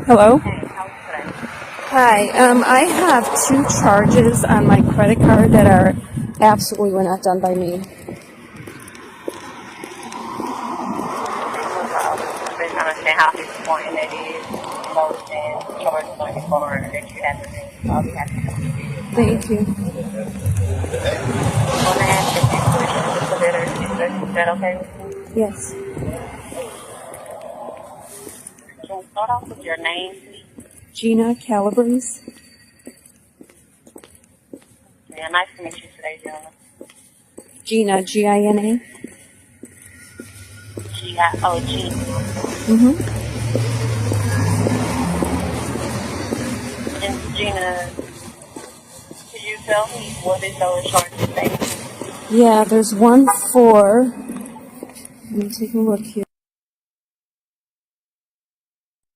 Hello. Hey, how's today? Hi. I have two charges on my credit card that are absolutely were not done by me. Take a look at just trying to understand how disappointing it is. Most and charge money for that you have to do. I'll be happy to help you. Thank you. Want to ask a few questions just to better is that okay with you? Yes. Can we start off with your name, please? Gina Calabrese. Yeah, nice to meet you today, Gina. Gina, Gina. Gina. Mm-hmm. And Gina, could you tell me what is those charges say? Yeah, there's one for. Let me take a look here.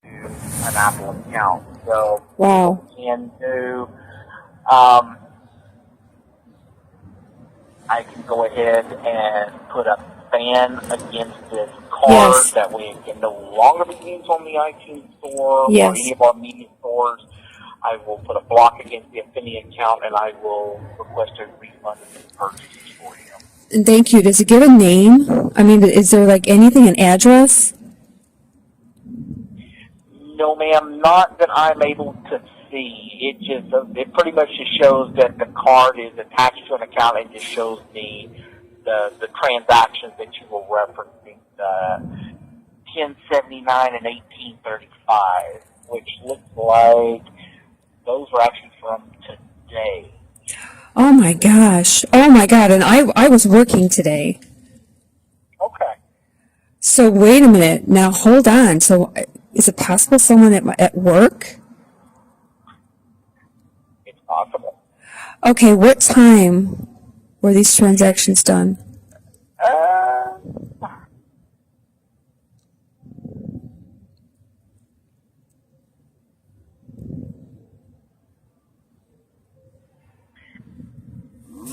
An Apple account. So Wow. can do. I can go ahead and put a ban against this card. Yes. That way it can no longer be used on the iTunes store Yes. or any of our media stores. I will put a block against the Affinity account, and I will request a refund of the purchases for you. And thank you. Does it give a name? I mean, is there like anything, an address? No, ma'am, not that I'm able to see. It pretty much just shows that the card is attached to an account and just shows the transactions that you were referencing, 1079 and 1835, which looks like those were actually from today. Oh my gosh. Oh my God. And I was working today. Okay. So wait a minute. Now hold on. So is it possible someone at work? It's possible. Okay, what time were these transactions done?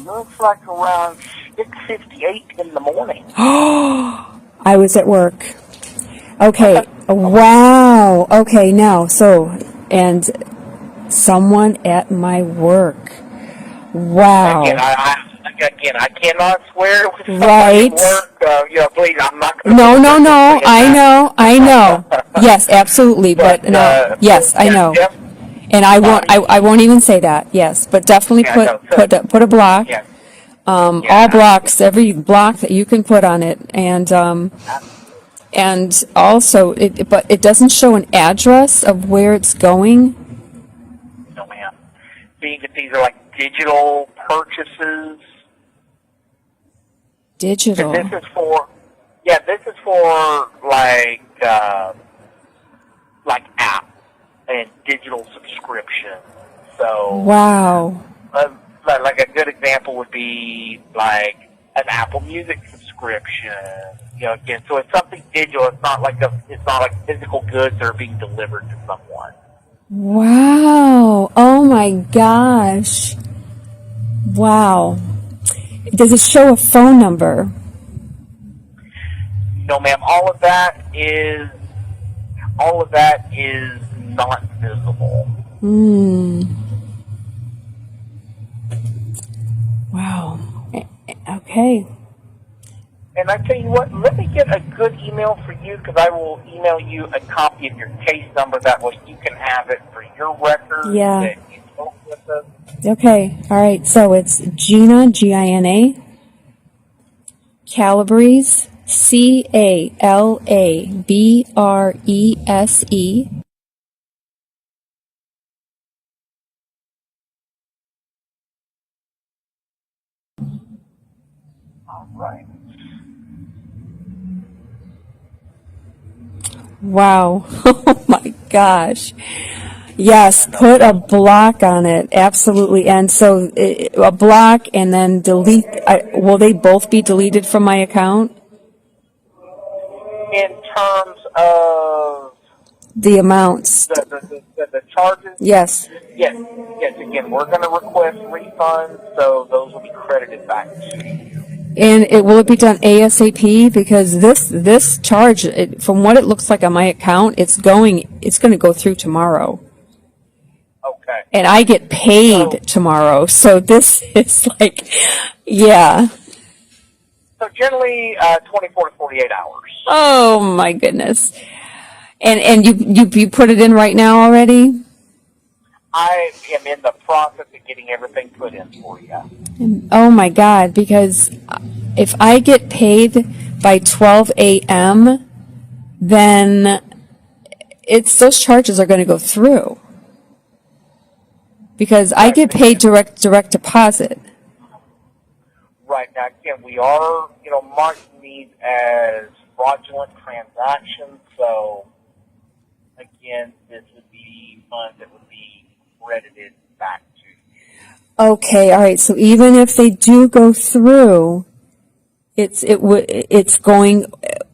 Looks like around 6:58 in the morning. I was at work. Okay. Wow. Okay, now, and someone at my work. Wow. Again, I cannot swear with somebody Right. at work. Please, I'm not going to... No. I know. Yes, absolutely. But no. Yes, I know. And I won't even say that. Yes, but definitely put a block. Yeah. All blocks, every block that you can put on it, and also but it doesn't show an address of where it's going. No, ma'am. Being that these are like digital purchases. Digital. This is for like app and digital subscription. So Wow. like a good example would be like an Apple Music subscription. Again, so it's something digital. It's not like physical goods that are being delivered to someone. Wow. Oh my gosh. Wow. Does it show a phone number? No, ma'am. All of that is not visible. Wow. Okay. And I tell you what, let me get a good email for you, because I will email you a copy of your case number. That way you can have it for your records. Yeah. That you spoke with us. Okay. All right. So it's Gina, Gina, Calabrese, Calabrese. All right. Wow. Oh my gosh. Yes, put a block on it. Absolutely. And so a block and then delete. Will they both be deleted from my account? In terms of The amounts. the charges? Yes. Yes. Again, we're going to request refunds, so those will be credited back to you. And will it be done ASAP? Because this charge, from what it looks like on my account, it's going to go through tomorrow. Okay. And I get paid So- tomorrow, so this is like, yeah. So generally, 24 to 48 hours. Oh my goodness. And you put it in right now already? I am in the process of getting everything put in for you. Oh my God, because if I get paid by 12 a.m., then those charges are going to go through. Because I get paid direct deposit. Right now, again, we are, marking these as fraudulent transactions. So, again, this would be funds that would be credited back to you. Okay, all right. So even if they do go through, it's going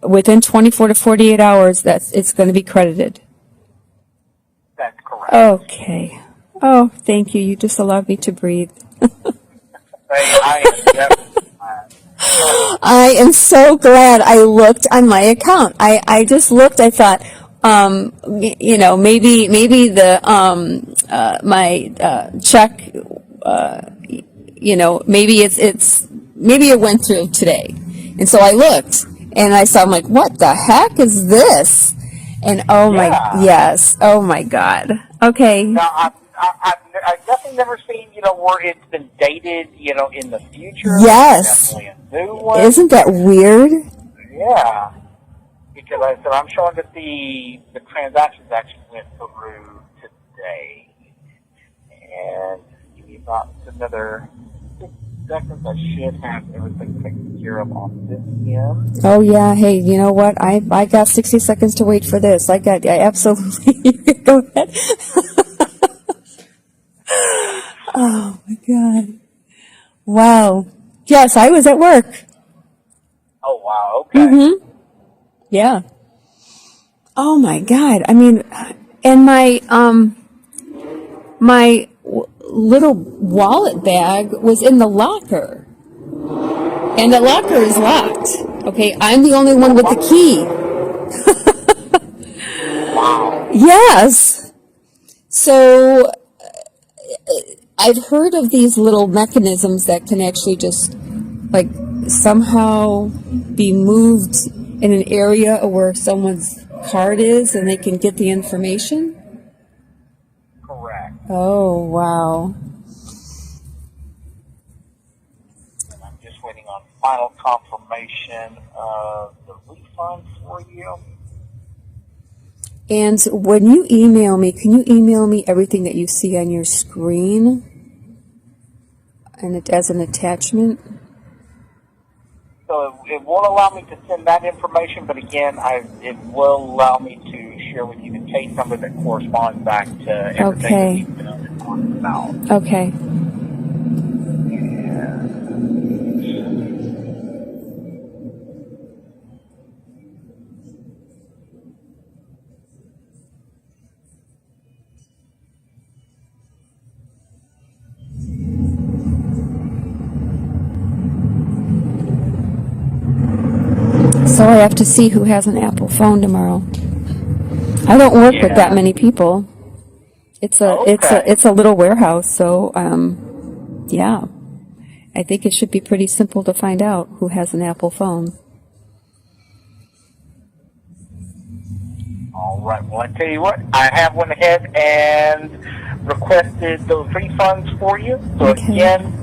within 24 to 48 hours. It's going to be credited. That's correct. Okay. Oh, thank you. You just allowed me to breathe. I am definitely glad. I am so glad I looked on my account. I just looked. I thought, maybe the my check, maybe it went through today. And so I looked and I'm like, what the heck is this? And yes, oh my God. Okay. Now, I've definitely never seen, where it's been dated, in the future. Yes. Definitely a new one. Isn't that weird? Yeah. Because I said I'm showing that the transactions actually went through today. And give me about another 6 seconds. I should have everything taken care of on this end. Oh yeah, hey, you know what? I got 60 seconds to wait for this. I absolutely. You can go ahead. Oh my God. Wow. Yes, I was at work. Oh, wow. Okay. Mm-hmm. Yeah. Oh my God. I mean, and my little wallet bag was in the locker. And the locker is locked. Okay, I'm the only one with the key. Wow. Yes. So I've heard of these little mechanisms that can actually just like somehow be moved in an area where someone's card is and they can get the information. Correct. Oh, wow. And I'm just waiting on final confirmation of the refund for you. And when you email me, can you email me everything that you see on your screen? And it as an attachment? So it won't allow me to send that information, but again, it will allow me to share with you the case number that corresponds back to everything that you've been talking about. Okay. So I have to see who has an Apple phone tomorrow. I don't work with that many people. It's a little warehouse, so yeah. I think it should be pretty simple to find out who has an Apple phone. All right. Well, I tell you what, I have went ahead and requested those refunds for you. So again,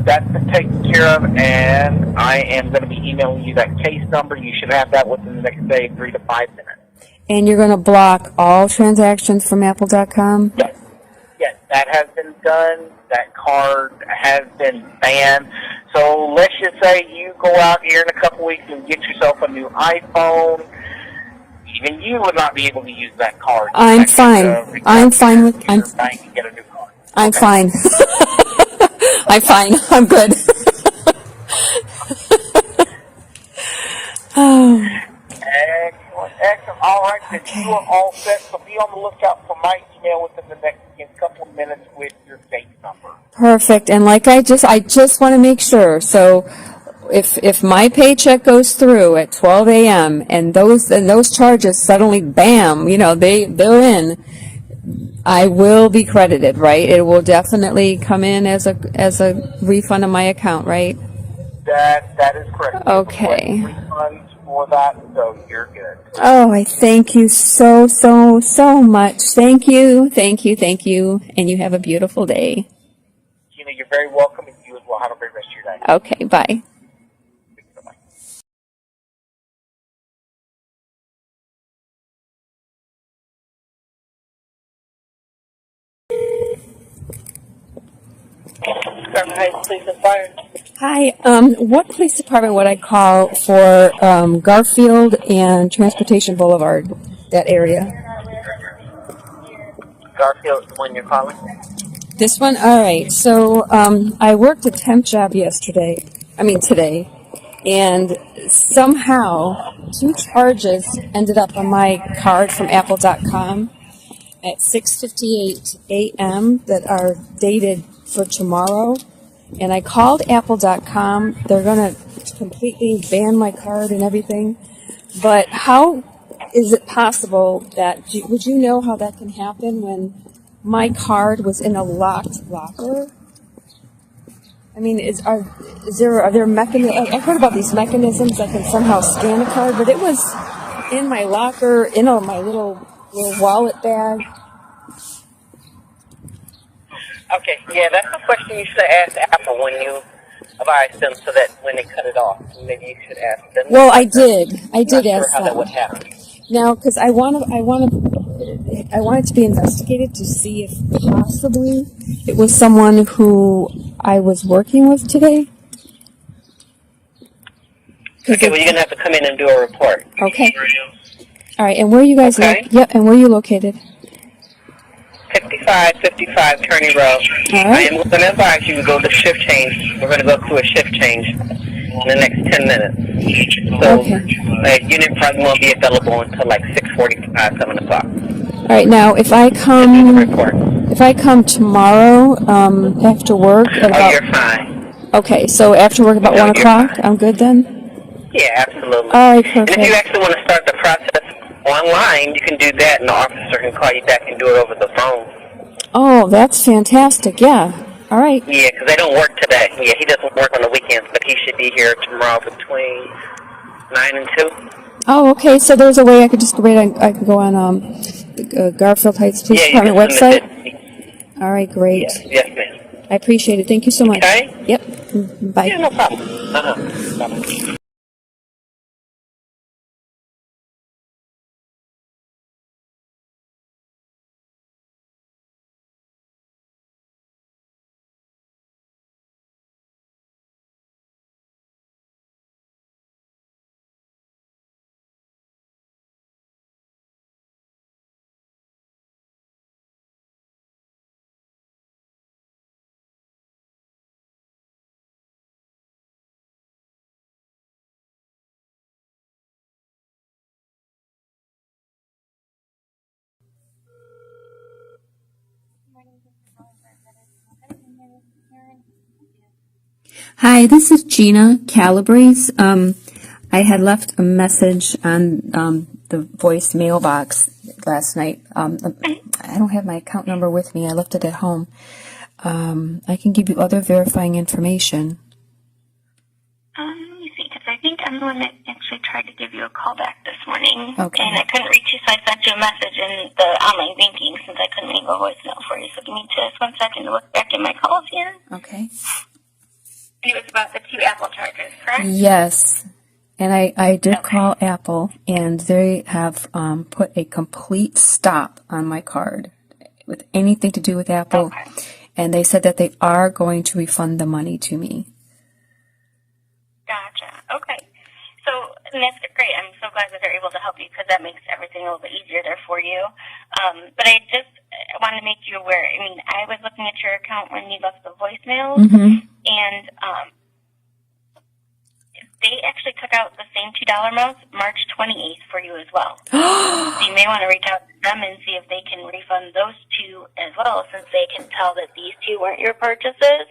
that's been taken care of, and I am going to be emailing you that case number. You should have that within the next day, 3 to 5 minutes. And you're going to block all transactions from Apple.com? Yes. Yes, that has been done. That card has been banned. So let's just say you go out here in a couple weeks and get yourself a new iPhone. Even you would not be able to use that card. I'm fine. I'm fine with. I'm fine. Get a new card. I'm fine. I'm fine. I'm good. Oh. Excellent. All right, then you are all set. So be on the lookout for my email within the next couple of minutes with your case number. Perfect. And like I just want to make sure. So if my paycheck goes through at 12 a.m. and those charges suddenly, bam, they're in, I will be credited, right? It will definitely come in as a refund on my account, right? That is correct. Okay. Refunds for that, so you're good. Oh, I thank you so much. Thank you. And you have a beautiful day. Gina, you're very welcome, and you as well. Have a great rest of your day. Okay, bye. Bye-bye. Police and Fire. Hi, what police department would I call for Garfield and Transportation Boulevard, that area? Garfield, the one you're calling? This one? All right. So I worked a temp job today, and somehow 2 charges ended up on my card from Apple.com at 6:58 a.m. that are dated for tomorrow. And I called Apple.com. They're going to completely ban my card and everything. But how is it possible that, would you know how that can happen when my card was in a locked locker? I mean, are there mechanisms? I've heard about these mechanisms that can somehow scan a card, but it was in my locker, my little wallet bag. Okay, yeah, that's a question you should ask Apple when you advise them, so that when they cut it off, maybe you should ask them. Well, I did Not ask sure how that them. would happen. Now, because I want it to be investigated to see if possibly it was someone who I was working with today. Okay, well, you're going to have to come in and do a report. Okay. All right, and where are you guys? Okay. Yep, and where are you located? 5555 Kearney Road. All right. I am going to advise you to go to shift change. We're going to go through a shift change in the next 10 minutes. So, Okay. unit probably won't be available until like 6:45, 7 o'clock. All right, now if I Report. come tomorrow after work at Oh, about, you're fine. okay, so after work about No, 1 you're o'clock, fine. I'm good then? Yeah, absolutely. All right, And if you perfect. actually want to start the process online, you can do that, and the officer can call you back and do it over the phone. Oh, that's fantastic. Yeah. All right. Yeah, because they don't work today. Yeah, he doesn't work on the weekends, but he should be here tomorrow between 9 and 2. Oh, okay. So there's a way I could just I can go on the Garfield Heights Police Yeah, you Department can submit website. it. All right, great. Yes, ma'am. I appreciate it. Thank you so much. Okay? Yep. Bye. Yeah, no problem. Bye-bye. Hi, this is Gina, Calabrese. I had left a message on the voice mailbox last night. I don't have my account number with me. I left it at home. I can give you other verifying information. Let me see, because I think I'm the one that actually tried to give you a call back this morning. Okay. And I couldn't reach you, so I sent you a message in the online banking since I couldn't leave a voicemail for you. So give me just 1 second to look back in my calls here. Okay. And it was about the 2 Apple chargers, correct? Yes. And I did call Apple, and they have put a complete stop on my card with anything to do with Apple. Okay. And they said that they are going to refund the money to me. Gotcha. Okay. So, and that's great. I'm so glad that they're able to help you because that makes everything a little bit easier there for you. But I want to make you aware. I mean, I was looking at your account when you left the voicemail, and they actually took out the same $2 amounts March 28th for you as well. So you may want to reach out to them and see if they can refund those two as well, since they can tell that these two weren't your purchases.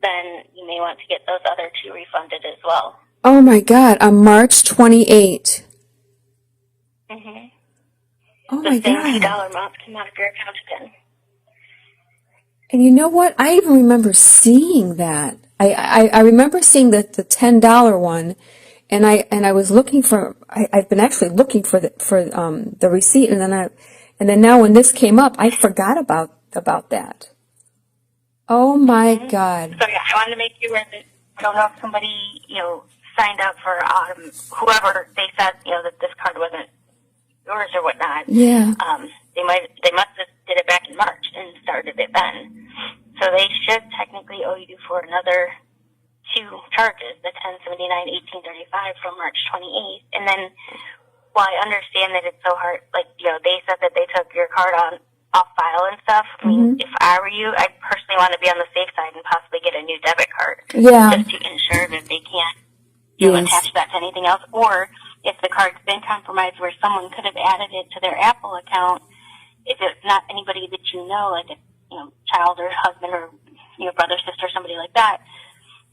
Then you may want to get those other two refunded as well. Oh my God, on March 28th. Mm-hmm. Oh The my same God. $2 amounts come out of your account again. And you know what? I even remember seeing that. I remember seeing the $10 one, and I was looking for. I've been actually looking for the receipt, and then now when this came up, I forgot about that. Oh my God. So yeah, I wanted to make you aware that I don't know if somebody signed up for whoever they said that this card wasn't yours or whatnot. Yeah. They must have did it back in March and started it then. So they should technically owe you for another two charges, the $10.79, $18.35 from March 28th. And then, while I understand that it's so hard, they said that they took your card off file and stuff. I mean, if I were you, I'd personally want to be on the safe side and possibly get a new debit card. Yeah. Just to ensure that they can't Yes. attach that to anything else. Or if the card's been compromised where someone could have added it to their Apple account, if it's not anybody that you know, like a child or husband or your brother, sister, somebody like that,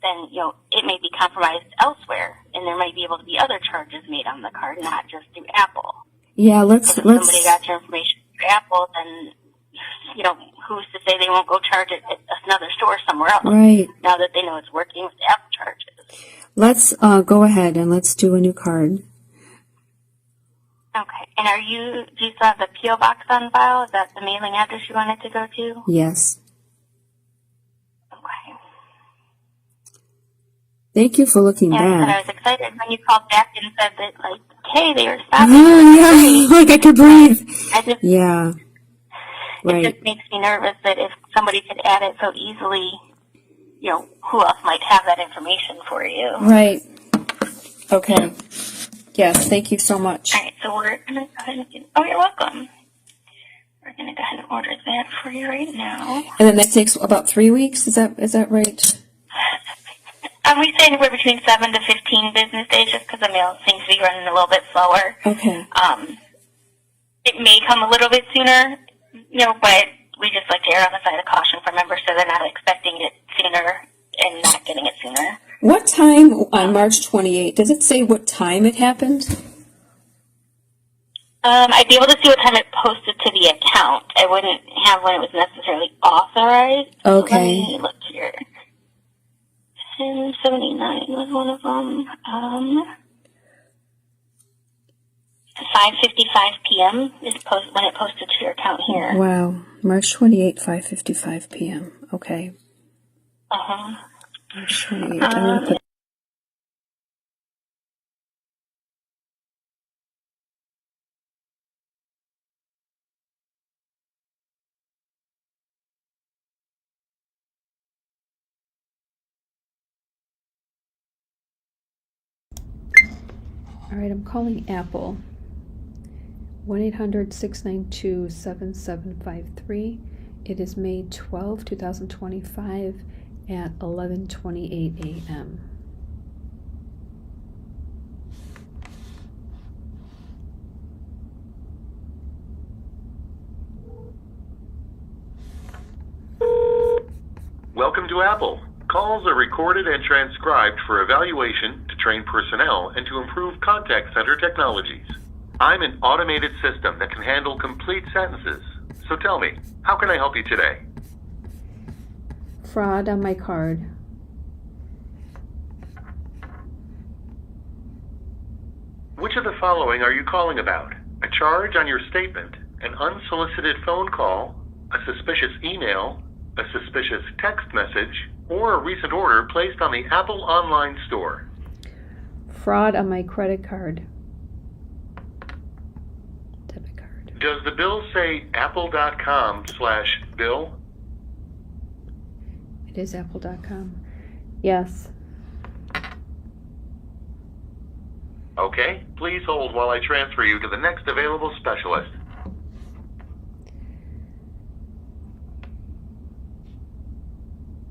then it may be compromised elsewhere, and there might be able to be other charges made on the card, not just through Apple. Yeah. If somebody got your information through Apple, then who's to say they won't go charge it at another store somewhere else? Right. Now that they know it's working with the Apple charges. Let's go ahead and let's do a new card. Okay. And do you still have the P.O. box on file? Is that the mailing address you wanted to go to? Yes. Okay. Thank you for looking Yeah, and I back. was excited when you called back and said that, hey, they were stopping. Oh, yeah, like I could breathe. Yeah. Right. It just makes me nervous that if somebody could add it so easily, who else might have that information for you? Right. Okay. Yes, thank you so much. All right, so we're going to go ahead and you're welcome. We're going to go ahead and order that for you right now. And then that takes about 3 weeks. Is that right? We say anywhere between 7 to 15 business days, just because the mail seems to be running a little bit slower. Okay. It may come a little bit sooner, but we just like to err on the side of caution for members so they're not expecting it sooner and not getting it sooner. What time on March 28th? Does it say what time it happened? I'd be able to see what time it posted to the account. I wouldn't have when it was necessarily authorized. Okay. Let me look here. 1079 was one of them. 5:55 p.m. is when it posted to your account here. Wow. March 28th, 5:55 p.m. Okay. Uh-huh. March 28th. I'm gonna put. All right, I'm calling Apple. 1-800-692-7753. It is May 12, 2025 at 11:28 a.m. Welcome to Apple. Calls are recorded and transcribed for evaluation, to train personnel, and to improve contact center technologies. I'm an automated system that can handle complete sentences. So tell me, how can I help you today? Fraud on my card. Which of the following are you calling about? A charge on your statement, an unsolicited phone call, a suspicious email, a suspicious text message, or a recent order placed on the Apple online store? Fraud on my credit card. Debit card. Does the bill say apple.com/bill? It is apple.com. Yes. Okay, please hold while I transfer you to the next available specialist.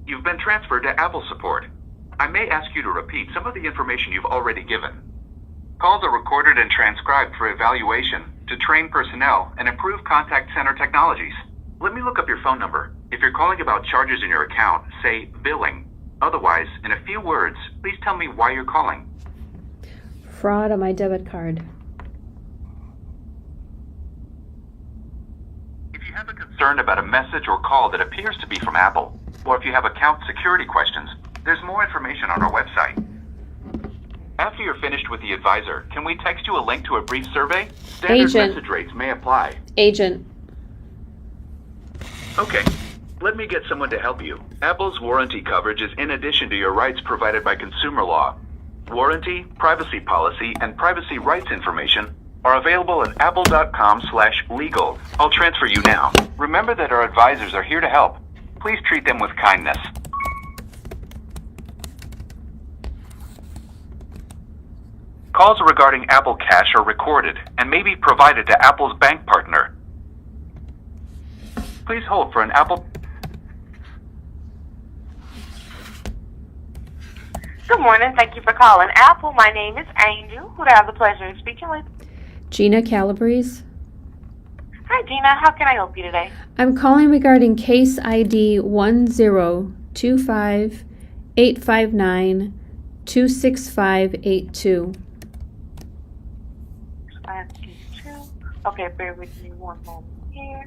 You've been transferred to Apple support. I may ask you to repeat some of the information you've already given. Calls are recorded and transcribed for evaluation, to train personnel, and improve contact center technologies. Let me look up your phone number. If you're calling about charges in your account, say billing. Otherwise, in a few words, please tell me why you're calling. Fraud on my debit card. If you have a concern about a message or call that appears to be from Apple, or if you have account security questions, there's more information on our website. After you're finished with the advisor, can we text you a link to a brief survey? Standard Agent. message rates may apply. Agent. Okay, let me get someone to help you. Apple's warranty coverage is in addition to your rights provided by consumer law. Warranty, privacy policy, and privacy rights information are available at apple.com/legal. I'll transfer you now. Remember that our advisors are here to help. Please treat them with kindness. Calls regarding Apple Cash are recorded and may be provided to Apple's bank partner. Please hold for an Apple... Good morning. Thank you for calling Apple. My name is Angel. Who do I have the pleasure of speaking with? Gina Calabrese. Hi, Gina. How can I help you today? I'm calling regarding case ID 1025-859-26582. 522. Okay, bear with me one moment here.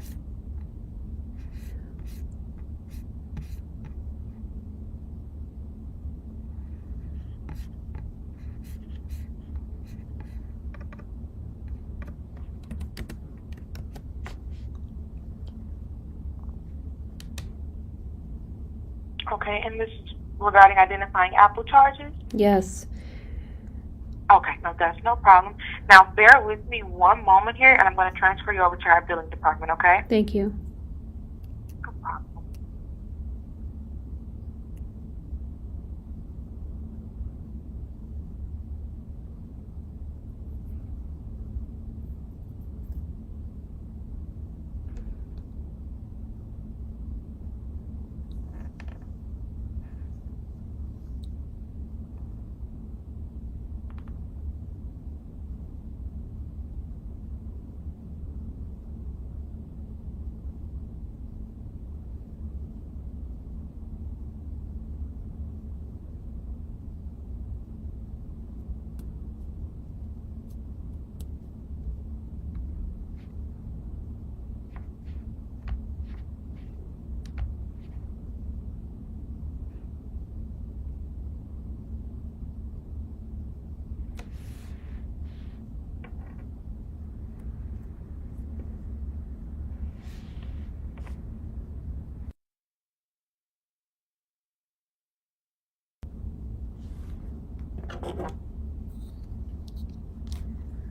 Okay, and this is regarding identifying Apple charges? Yes. Okay, no, that's no problem. Now, bear with me one moment here, and I'm going to transfer you over to our billing department, okay? Thank you. No problem.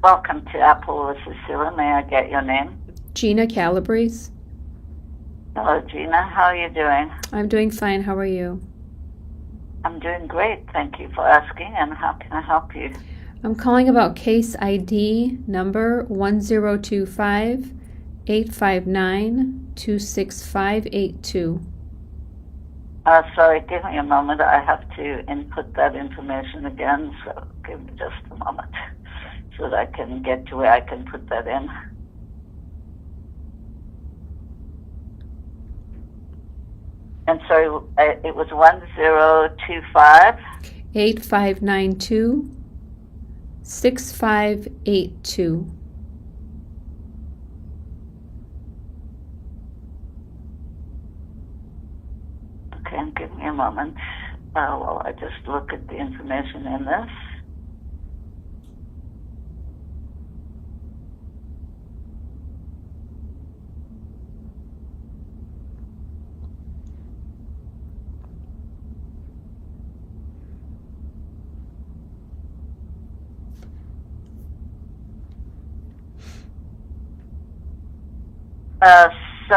Welcome to Apple. This is Sarah. May I get your name? Gina Calabrese. Hello, Gina. How are you doing? I'm doing fine. How are you? I'm doing great. Thank you for asking. And how can I help you? I'm calling about case ID number 1025-859-26582. Sorry, give me a moment. I have to input that information again, so give me just a moment so that I can get to where I can put that in. And sorry, it was 1025 8592-6582. Okay, and give me a moment while I just look at the information in this. So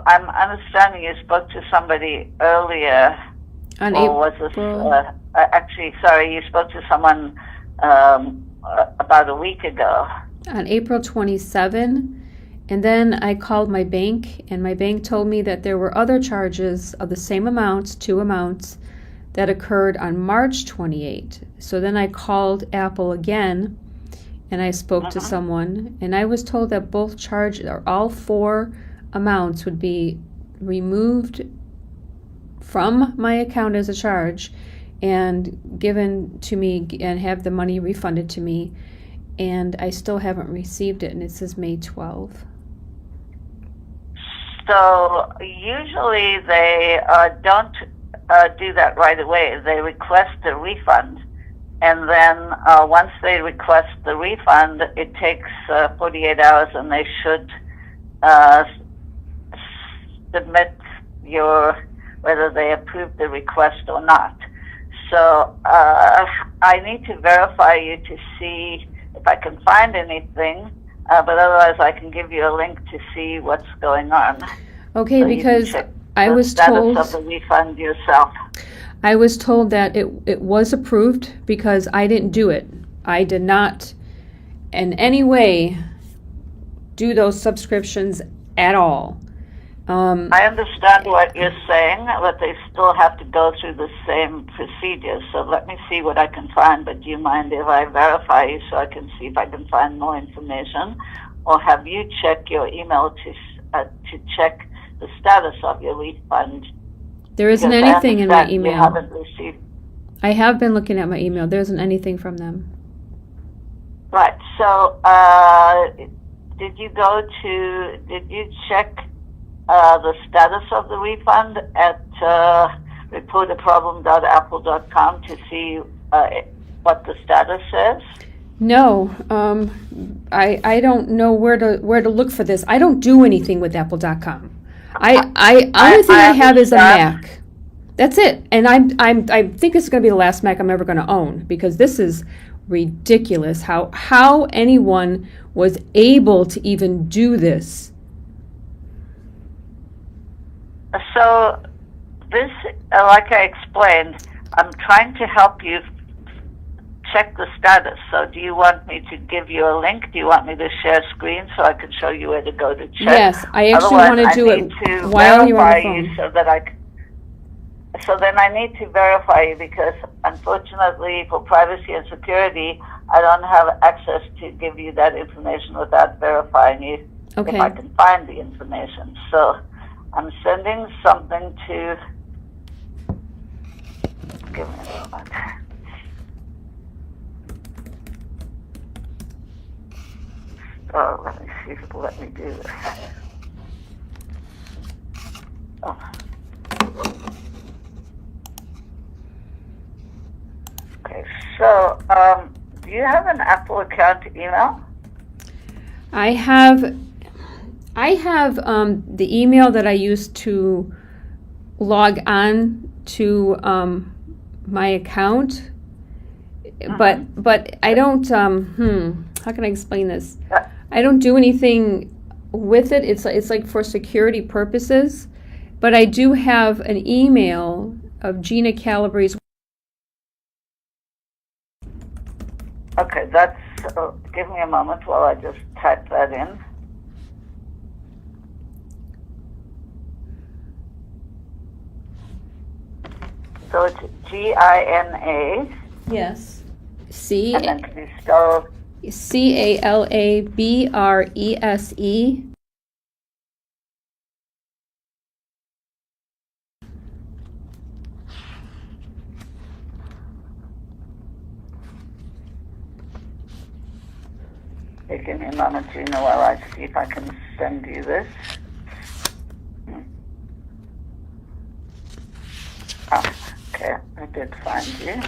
I'm understanding you spoke to somebody earlier, On or was this actually? Sorry, you spoke to someone about a week ago. On April 27, and then I called my bank, and my bank told me that there were other charges of the same amounts, two amounts, that occurred on March 28th. So then I called Apple again, and I spoke to someone, and I was told that both charges, or all 4 amounts, would be removed from my account as a charge and given to me and have the money refunded to me. And I still haven't received it, and it says May 12th. So usually they don't do that right away. They request a refund, and then once they request the refund, it takes 48 hours, and they should submit whether they approve the request or not. So I need to verify you to see if I can find anything, but otherwise I can give you a link to see what's going on. Okay, so because I was told of the refund yourself. I was told that it was approved because I didn't do it. I did not in any way do those subscriptions at all. I understand what you're saying, but they still have to go through the same procedure. So let me see what I can find. But do you mind if I verify you so I can see if I can find more information? Or have you check your email to check the status of your refund? There isn't anything in my email. You haven't received. I have been looking at my email. There isn't anything from them. Right. So did you check the status of the refund at reportaproblem.apple.com to see what the status is? No, I don't know where to look for this. I don't do anything with Apple.com. Only thing I have is a Mac. That's it, and I think it's going to be the last Mac I'm ever going to own, because this is ridiculous. How anyone was able to even do this. So this, like I explained, I'm trying to help you check the status. So do you want me to give you a link? Do you want me to share screen so I can show you where to go to check? Yes, I actually want to do it while you're on the phone. You so then I need to verify you, because unfortunately for privacy and security, I don't have access to give you that information without verifying you if I can find the information. So I'm sending something to, give me a moment. Oh, let me see if it'll let me do this. Oh. Okay, so do you have an Apple account email? I have the email that I use to log on to my account, but I don't. How can I explain this? I don't do anything with it. It's like for security purposes, but I do have an email of Gina Calabrese. Okay, that's. Give me a moment while I just type that in. So it's Gina. Yes. And then can you spell Calabrese. Give me a moment, Gina, while I see if I can send you this. Oh, okay, I did find you.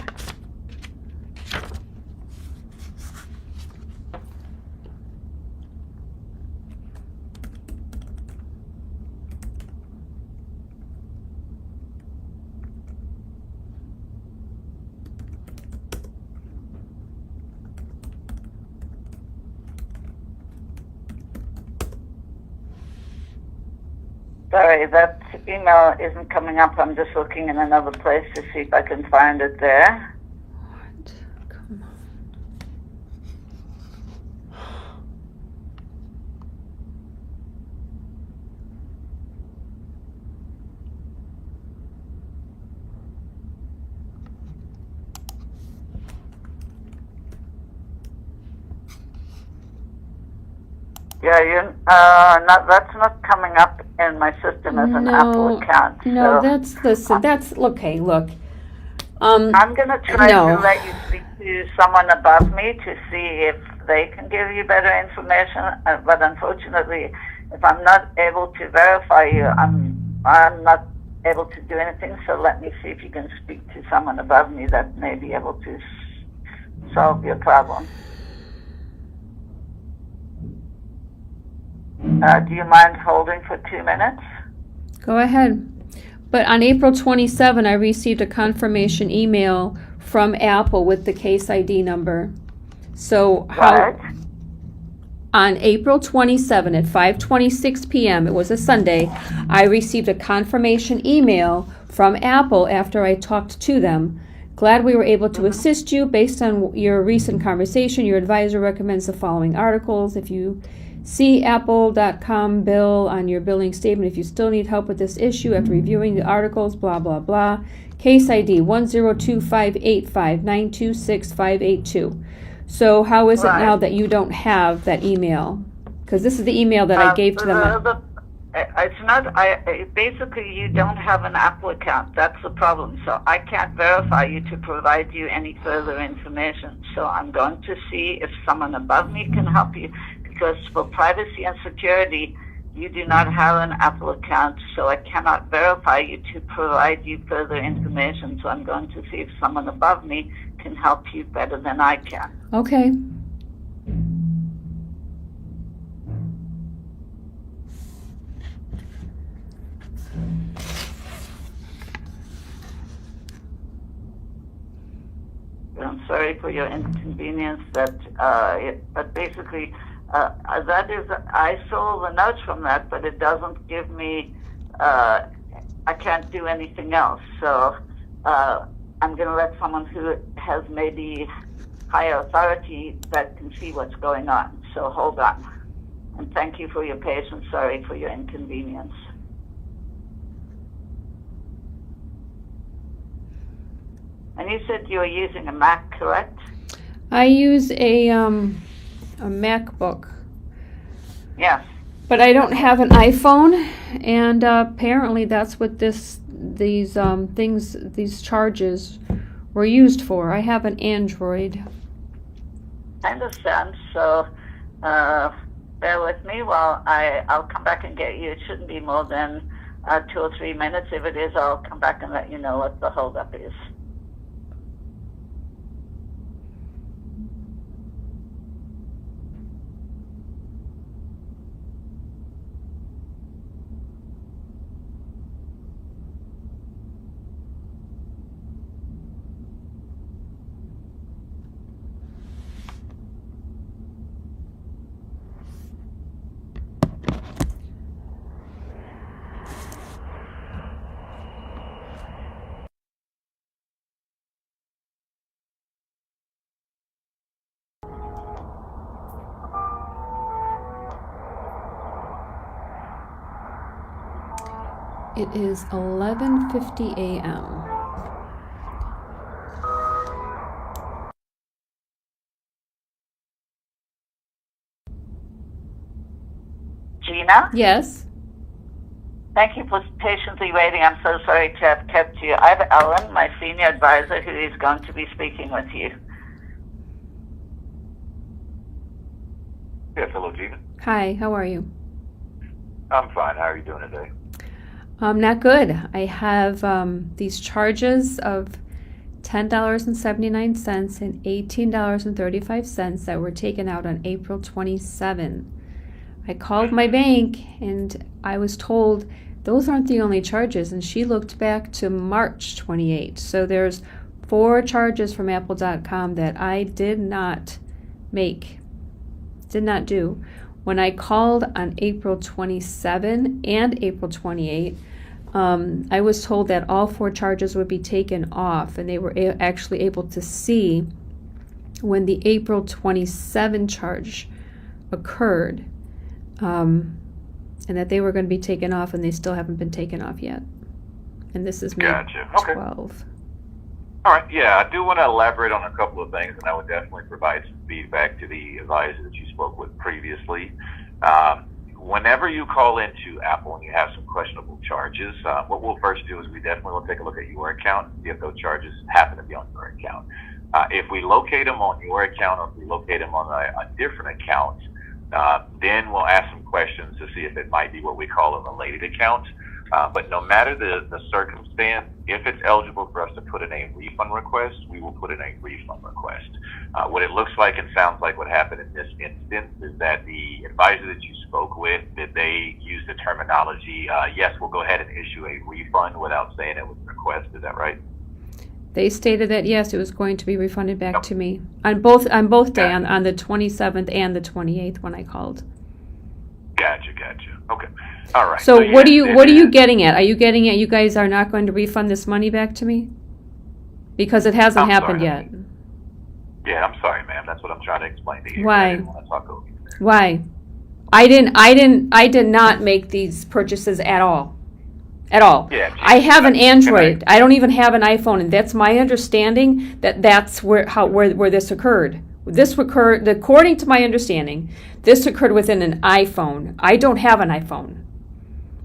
Sorry, that email isn't coming up. I'm just looking in another place to see if I can find it there. What? Come on. Yeah, that's not coming up in my system as an Apple account. No, so that's okay. Look, I'm going to try no. to let you speak to someone above me to see if they can give you better information. But unfortunately, if I'm not able to verify you, I'm not able to do anything. So let me see if you can speak to someone above me that may be able to solve your problem. Do you mind holding for 2 minutes? Go ahead. But on April 27, I received a confirmation email from Apple with the case ID number. So Right. on April 27 at 5:26 p.m., it was a Sunday, I received a confirmation email from Apple after I talked to them. Glad we were able to assist you. Based on your recent conversation, your advisor recommends the following articles. If you see apple.com bill on your billing statement, if you still need help with this issue after reviewing the articles, blah, blah, blah. Case ID 1025859265882. So how is it now that you don't have that email? Because this is the email that I gave to them. It's not. Basically, you don't have an Apple account. That's the problem. So I can't verify you to provide you any further information. So I'm going to see if someone above me can help you, because for privacy and security, you do not have an Apple account. So I cannot verify you to provide you further information. So I'm going to see if someone above me can help you better than I can. Okay. I'm sorry for your inconvenience. But basically, that is. I saw the notes from that, but it doesn't give me. I can't do anything else. So I'm going to let someone who has maybe higher authority that can see what's going on. So hold on, and thank you for your patience. Sorry for your inconvenience. And you said you were using a Mac, correct? I use a MacBook. Yes. But I don't have an iPhone, and apparently that's what these charges were used for. I have an Android. I understand. So bear with me while I'll come back and get you. It shouldn't be more than 2 or 3 minutes. If it is, I'll come back and let you know what the holdup is. It is 11:50 a.m. Gina? Yes. Thank you for patiently waiting. I'm so sorry to have kept you. I have Ellen, my senior advisor, who is going to be speaking with you. Yes, hello, Gina. Hi, how are you? I'm fine. How are you doing today? Not good. I have these charges of $10.79 and $18.35 that were taken out on April 27. I called my bank and I was told those aren't the only charges, and she looked back to March 28. So there's 4 charges from Apple.com that I did not do. When I called on April 27 and April 28, I was told that all 4 charges would be taken off, and they were actually able to see when the April 27 charge occurred, and that they were going to be taken off, and they still haven't been taken off yet. And this is May Gotcha. Okay. 12. All right. Yeah, I do want to elaborate on a couple of things, and I would definitely provide some feedback to the advisor that you spoke with previously. Whenever you call into Apple and you have some questionable charges, what we'll first do is we definitely will take a look at your account and see if those charges happen to be on your account. If we locate them on your account or if we locate them on a different account, then we'll ask some questions to see if it might be what we call a related account. But no matter the circumstance, if it's eligible for us to put in a refund request, we will put in a refund request. What it looks like and sounds like what happened in this instance is that the advisor that you spoke with, that they used the terminology, yes, we'll go ahead and issue a refund without saying it was a request. Is that right? They stated that, yes, it was going to be refunded back to me on both day, on the 27th and the 28th when I called. Gotcha. Okay. All right. So what are you getting at? Are you getting at you guys are not going to refund this money back to me? Because it hasn't happened yet. Yeah, I'm sorry, ma'am. That's what I'm trying to explain to you. Why? I didn't want to talk over you there. Why? I did not make these purchases at all. At all. Yeah, I have an Android. I don't even have an iPhone, and that's my understanding that's where this occurred. This occurred, according to my understanding, this occurred within an iPhone. I don't have an iPhone.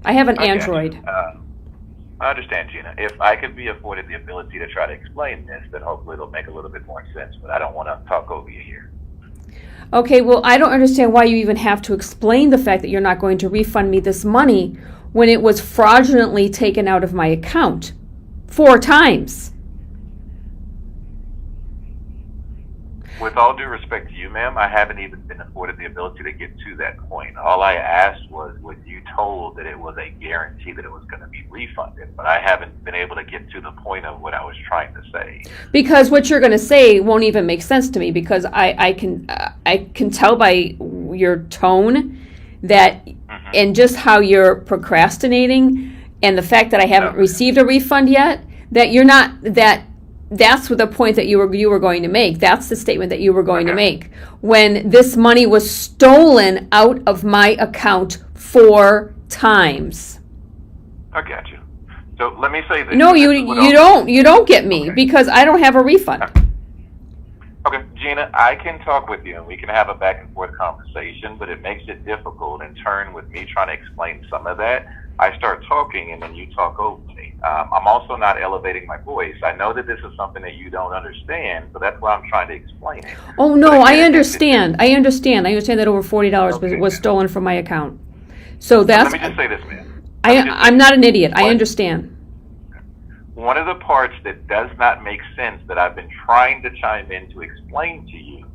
I have an Android. I understand, Gina. If I could be afforded the ability to try to explain this, then hopefully it'll make a little bit more sense. But I don't want to talk over you here. Okay, well, I don't understand why you even have to explain the fact that you're not going to refund me this money when it was fraudulently taken out of my account 4 times. With all due respect to you, ma'am, I haven't even been afforded the ability to get to that point. All I asked was you told that it was a guarantee that it was going to be refunded, but I haven't been able to get to the point of what I was trying to say. Because what you're going to say won't even make sense to me, because I can tell by your tone that, and just how you're procrastinating, and the fact that I haven't received a refund yet, that you're not that's the point that you were going to make. That's the statement that you were going to make when this money was stolen out of my account 4 times. I got you. So let me say this. No, you don't get me, because I don't have a refund. Okay, Gina, I can talk with you and we can have a back and forth conversation, but it makes it difficult in turn with me trying to explain some of that. I start talking and then you talk over me. I'm also not elevating my voice. I know that this is something that you don't understand, so that's why I'm trying to explain it. Oh, no, I understand. I understand that over $40 was stolen from my account. So that's... Let me just say this, man. I'm not an idiot. I understand. One of the parts that does not make sense that I've been trying to chime in to explain to you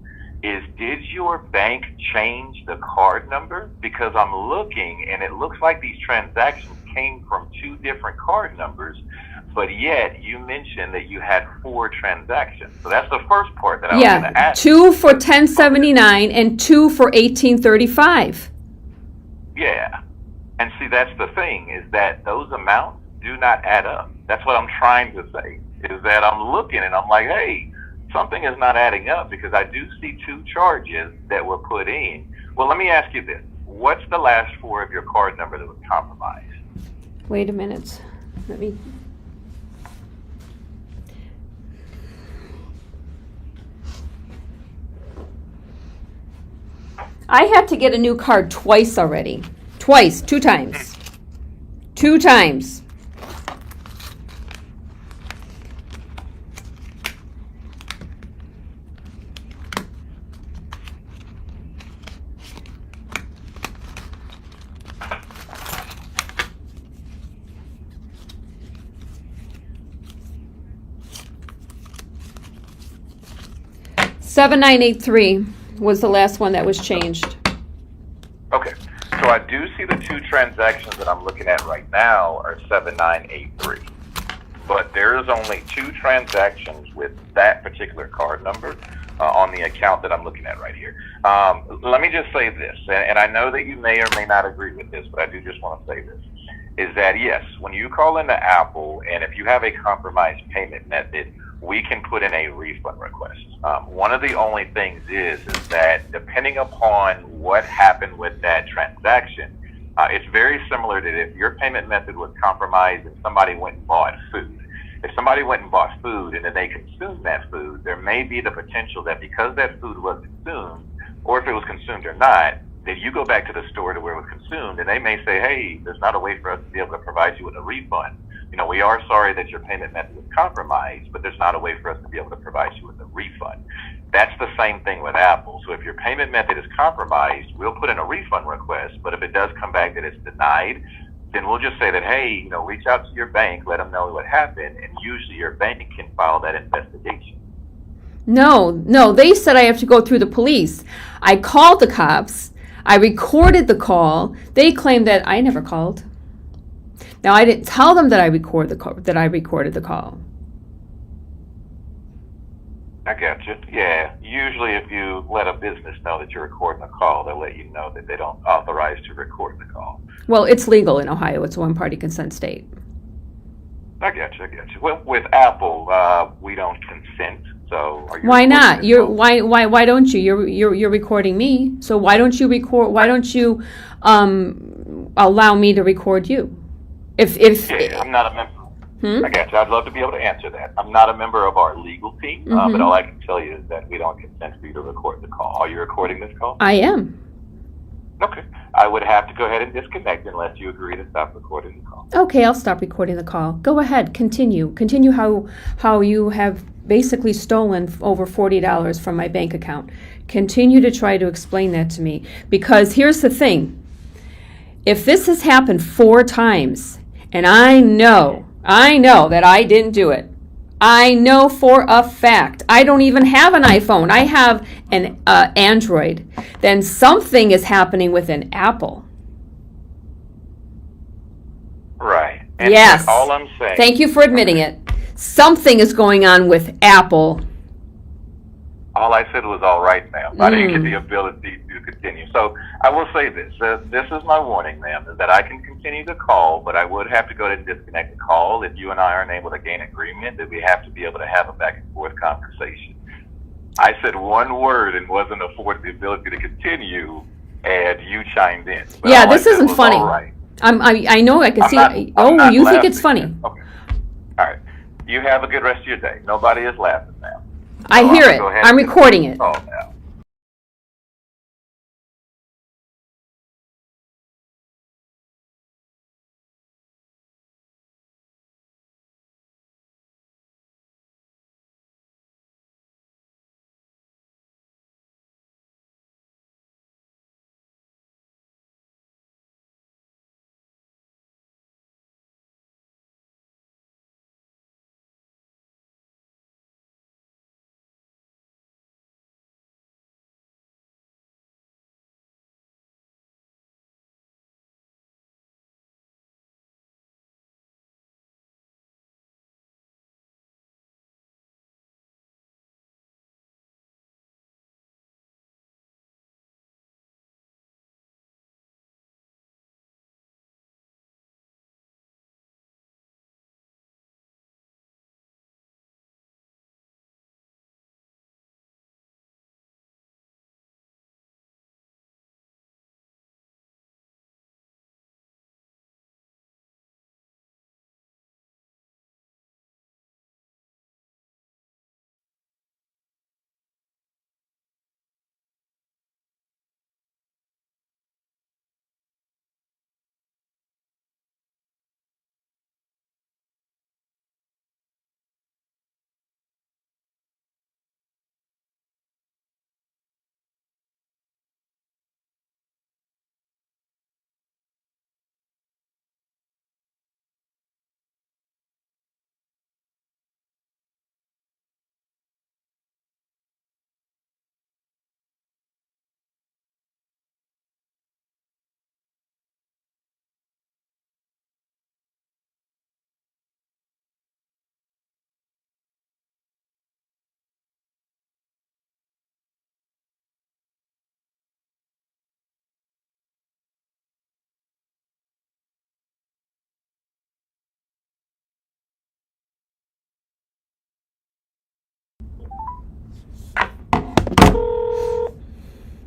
is, did your bank change the card number? Because I'm looking and it looks like these transactions came from 2 different card numbers, but yet you mentioned that you had 4 transactions. So that's the first part that I was going to ask. 2 for $10.79 and 2 for $18.35. Yeah. And see, that's the thing, is that those amounts do not add up. That's what I'm trying to say, is that I'm looking and I'm like, hey, something is not adding up, because I do see 2 charges that were put in. Well, let me ask you this. What's the last 4 of your card number that was compromised? Wait a minute. Let me... I had to get a new card twice already. 2 times. 2 times. $7,983 was the last one that was changed. Okay, so I do see the 2 transactions that I'm looking at right now are 7983, but there is only 2 transactions with that particular card number on the account that I'm looking at right here. Let me just say this, and I know that you may or may not agree with this, but I do just want to say this, is that yes, when you call into Apple, and if you have a compromised payment method, we can put in a refund request. One of the only things is that depending upon what happened with that transaction, it's very similar to if your payment method was compromised and somebody went and bought food. If somebody went and bought food and then they consumed that food, there may be the potential that because that food was consumed, or if it was consumed or not, then you go back to the store to where it was consumed, and they may say, hey, there's not a way for us to be able to provide you with a refund. We are sorry that your payment method was compromised, but there's not a way for us to be able to provide you with a refund. That's the same thing with Apple. So if your payment method is compromised, we'll put in a refund request, but if it does come back that it's denied, then we'll just say that, hey, reach out to your bank, let them know what happened, and usually your bank can file that investigation. No, they said I have to go through the police. I called the cops. I recorded the call. They claimed that I never called. Now, I didn't tell them that I recorded the call. I got you. Yeah, usually if you let a business know that you're recording a call, they'll let you know that they don't authorize to record the call. Well, it's legal in Ohio. It's a one-party consent state. I got you. Well, with Apple, we don't consent. So are you why not? recording Why don't you? You're recording me. So why don't you record? Why don't you allow me to record you? Yeah, I'm not a member. I got you. I'd love to be able to answer that. I'm not a member of our legal team, but all I can tell you is that we don't consent for you to record the call. Are you recording this call? I am. Okay. I would have to go ahead and disconnect unless you agree to stop recording the call. Okay, I'll stop recording the call. Go ahead. Continue how you have basically stolen over $40 from my bank account. Continue to try to explain that to me. Because here's the thing. If this has happened 4 times, and I know that I didn't do it. I know for a fact. I don't even have an iPhone. I have an Android. Then something is happening with an Apple. Right. And yes. All I'm saying. Thank you for admitting it. Something is going on with Apple. All I said was all right, ma'am. I didn't get the ability to continue. So I will say this. This is my warning, ma'am, is that I can continue to call, but I would have to go ahead and disconnect the call if you and I aren't able to gain agreement that we have to be able to have a back and forth conversation. I said one word and wasn't afforded the ability to continue, and you chimed in. But yeah, this isn't funny. All right. I know I can see. I'm you laughing. think it's funny. Okay. All right. You have a good rest of your day. Nobody is laughing, ma'am. I hear it. I'm recording it. Oh, now.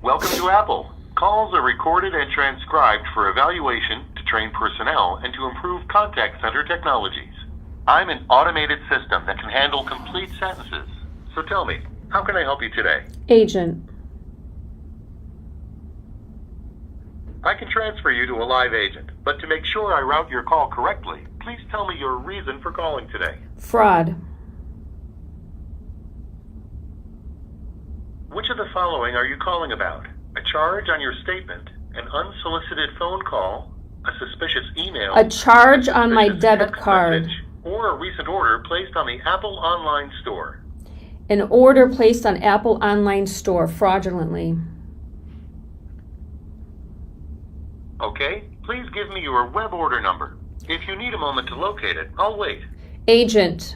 Welcome to Apple. Calls are recorded and transcribed for evaluation, to train personnel, and to improve contact center technologies. I'm an automated system that can handle complete sentences. So tell me, how can I help you today? Agent. I can transfer you to a live agent, but to make sure I route your call correctly, please tell me your reason for calling today. Fraud. Which of the following are you calling about? A charge on your statement, an unsolicited phone call, a suspicious email, A charge on my suspicious debit text card. message, or a recent order placed on the Apple online store? An order placed on Apple online store fraudulently. Okay, please give me your web order number. If you need a moment to locate it, I'll wait. Agent.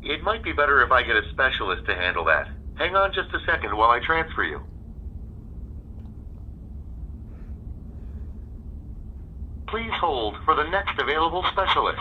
It might be better if I get a specialist to handle that. Hang on just a second while I transfer you. Please hold for the next available specialist.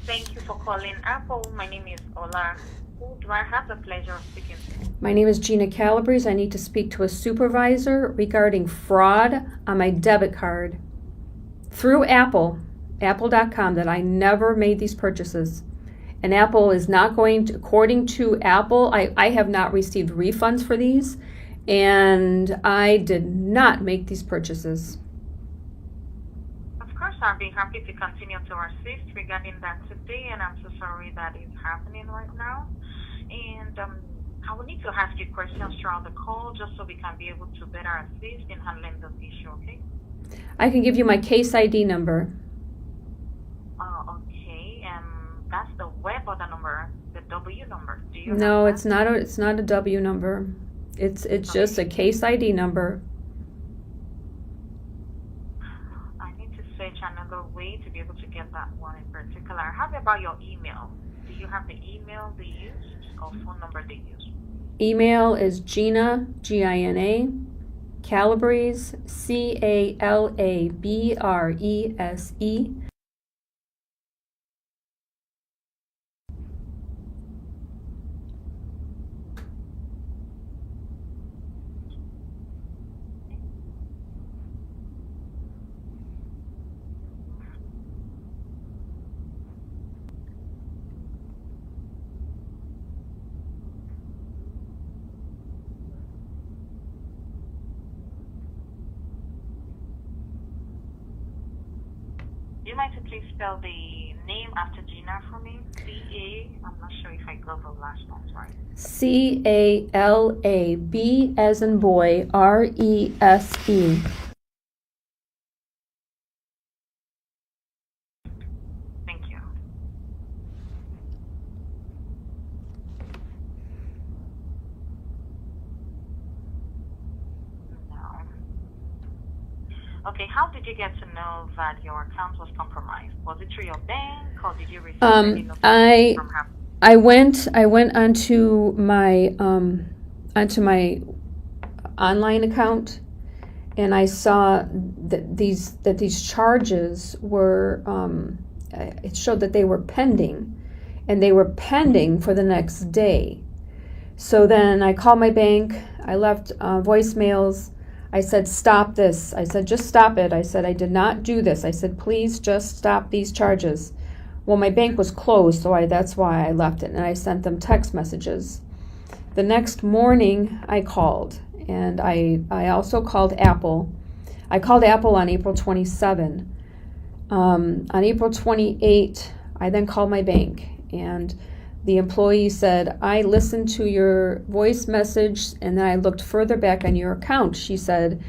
Thank you for calling Apple. My name is Ola. Who do I have the pleasure of speaking to? My name is Gina Calabrese. I need to speak to a supervisor regarding fraud on my debit card through Apple, apple.com, that I never made these purchases. And Apple is not going to, according to Apple, I have not received refunds for these, and I did not make these purchases. Of course, I'll be happy to continue to assist regarding that today, and I'm so sorry that is happening right now. And I will need to ask you questions throughout the call just so we can be able to better assist in handling this issue, okay? I can give you my case ID number. Okay, that's the web order number, the W number. Do you No, have it's not a W number. It's just a case ID number. I need to search another way to be able to get that one in particular. How about your email? Do you have the email they use or phone number they use? Email is Gina, Gina, Calabrese, Calabrese. Do you mind to please spell the name after Gina for me? C-A, I'm not sure if I got the last one right. Calab as in boy, Rese. Thank you. No. Okay, how did you get to know that your account was compromised? Was it through your bank or did you receive any notification from her? I went onto my online account, and I saw that these charges were it showed that they were pending, and they were pending for the next day. So then I called my bank. I left voicemails. I said, stop this. I said, just stop it. I said, I did not do this. I said, please just stop these charges. Well, my bank was closed, so that's why I left it, and I sent them text messages. The next morning, I called, and I also called Apple. I called Apple on April 27. On April 28, I then called my bank, and the employee said, I listened to your voice message, and then I looked further back on your account, she said,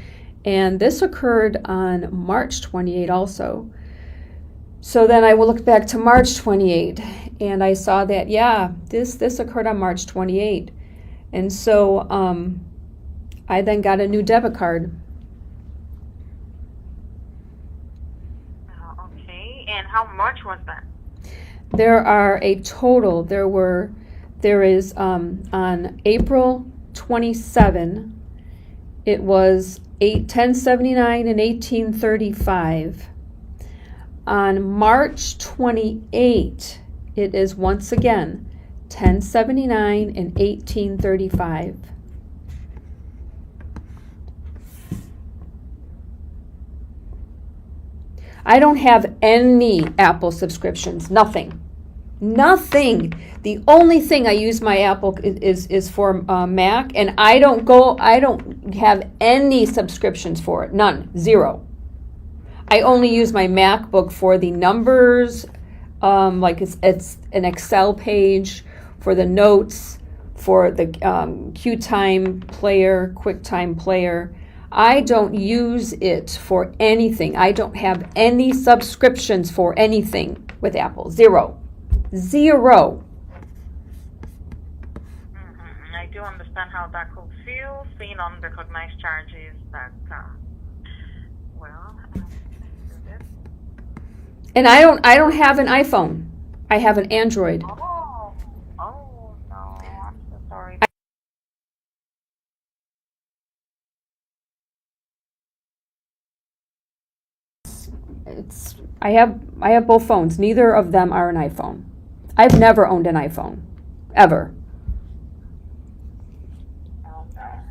and this occurred on March 28 also. So then I looked back to March 28, and I saw that, yeah, this occurred on March 28. And so I then got a new debit card. Okay, and how much was that? There is on April 27, it was $10.79 and $18.35. On March 28, it is once again $10.79 and $18.35. I don't have any Apple subscriptions, nothing. Nothing. The only thing I use my Apple is for Mac, and I don't have any subscriptions for it, none, zero. I only use my MacBook for the numbers, like it's an Excel page, for the notes, for the QTime player, QuickTime player. I don't use it for anything. I don't have any subscriptions for anything with Apple. Zero. Zero. I do understand how that could feel, seeing unrecognized charges that, And I don't have an iPhone. I have an Android. Oh no, I'm so sorry. I have both phones. Neither of them are an iPhone. I've never owned an iPhone, ever. Oh no.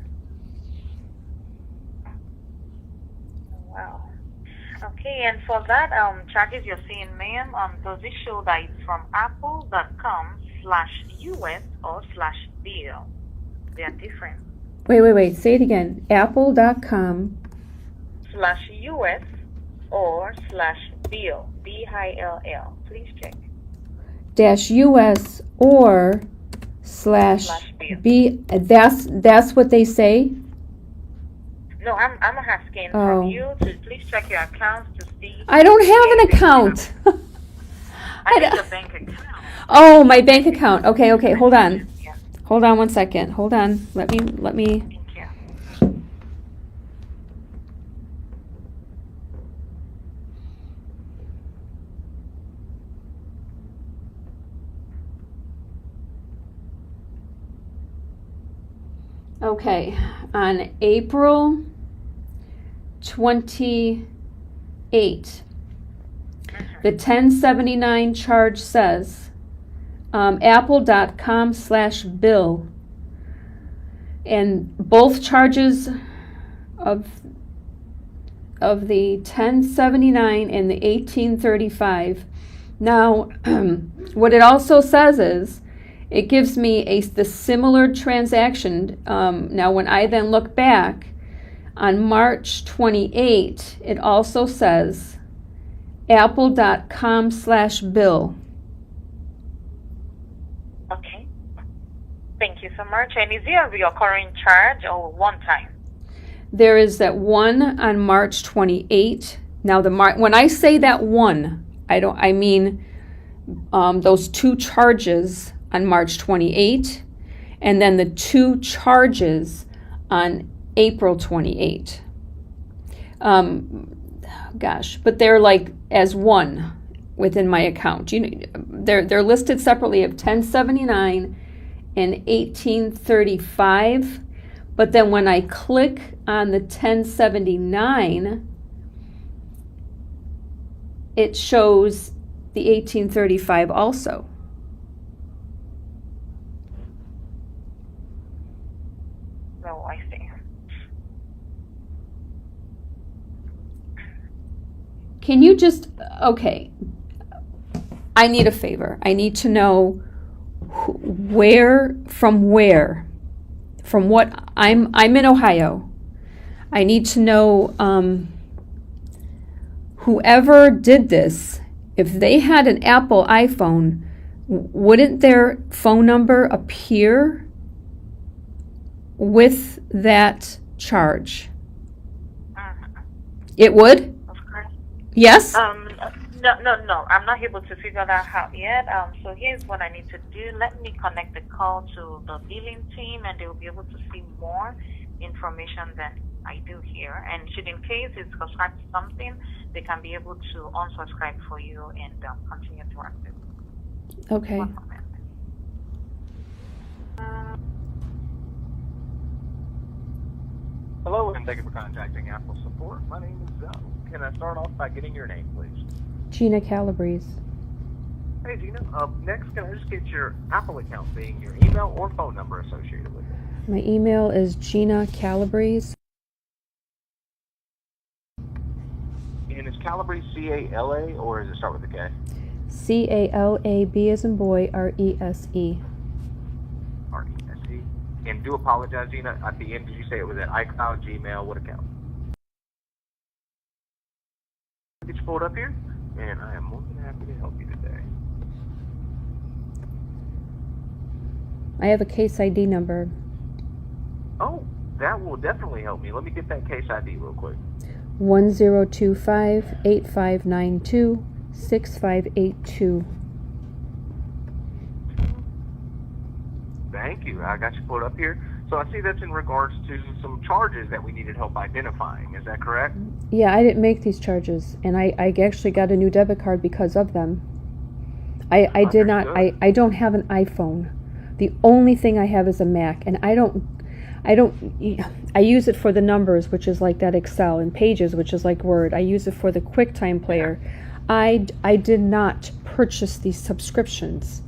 Wow. Okay, and for that charges you're seeing, ma'am, does it show that it's from apple.com/US or /bill? They are different. Wait. Say it again. Apple.com /US or /bill. BILL. Please check. -US or /B. That's what they say? No, I'm asking from you to please check your accounts to see. I don't have an account. I need your bank account. Oh, my bank account. Okay. Hold on. Yeah. Hold on 1 second. Hold on. Let me. Thank you. Okay. On April 28, the 1079 charge says apple.com/bill, and both charges of the 1079 and the 1835. Now, what it also says is it gives me the similar transaction. Now, when I then look back on March 28, it also says apple.com/bill. Okay. Thank you so much. And is there a recurring charge or one time? There is that one on March 28. Now, when I say that one, I mean those two charges on March 28, and then the two charges on April 28. But they're like as one within my account. They're listed separately of 1079 and 1835. But then when I click on the 1079, it shows the 1835 also. Oh, I see. Can you okay, I need a favor. I need to know from what I'm in Ohio. I need to know whoever did this, if they had an Apple iPhone, wouldn't their phone number appear with that charge? It would? Of course. Yes? No. I'm not able to figure that out yet. So here's what I need to do. Let me connect the call to the billing team, and they will be able to see more information than I do here. And should in case it's subscribed to something, they can be able to unsubscribe for you and continue to work with. Okay. 1 moment. Hello, and thank you for contacting Apple Support. My name is Zoe. Can I start off by getting your name, please? Gina Calabrese. Hey, Gina. Next, can I just get your Apple account, being your email or phone number associated with it? My email is Gina Calabrese. And as Calabrese C-A-L-A, or does it start with a K? C-A-L-A-B as in boy, R-E-S-E. R-E-S-E. And do apologize, Gina. At the end, did you say it was at iCloud, Gmail, what account? Get you pulled up here, and I am more than happy to help you today. I have a case ID number. Oh, that will definitely help me. Let me get that case ID real quick. 1025-8592-6582. Thank you. I got you pulled up here. So I see that's in regards to some charges that we needed help identifying. Is that correct? Yeah, I didn't make these charges, and I actually got a new debit card because of them. I did not. I don't have an iPhone. The only thing I have is a Mac, and I use it for the numbers, which is like that Excel, and Pages, which is like Word. I use it for the QuickTime player. I did not purchase these subscriptions.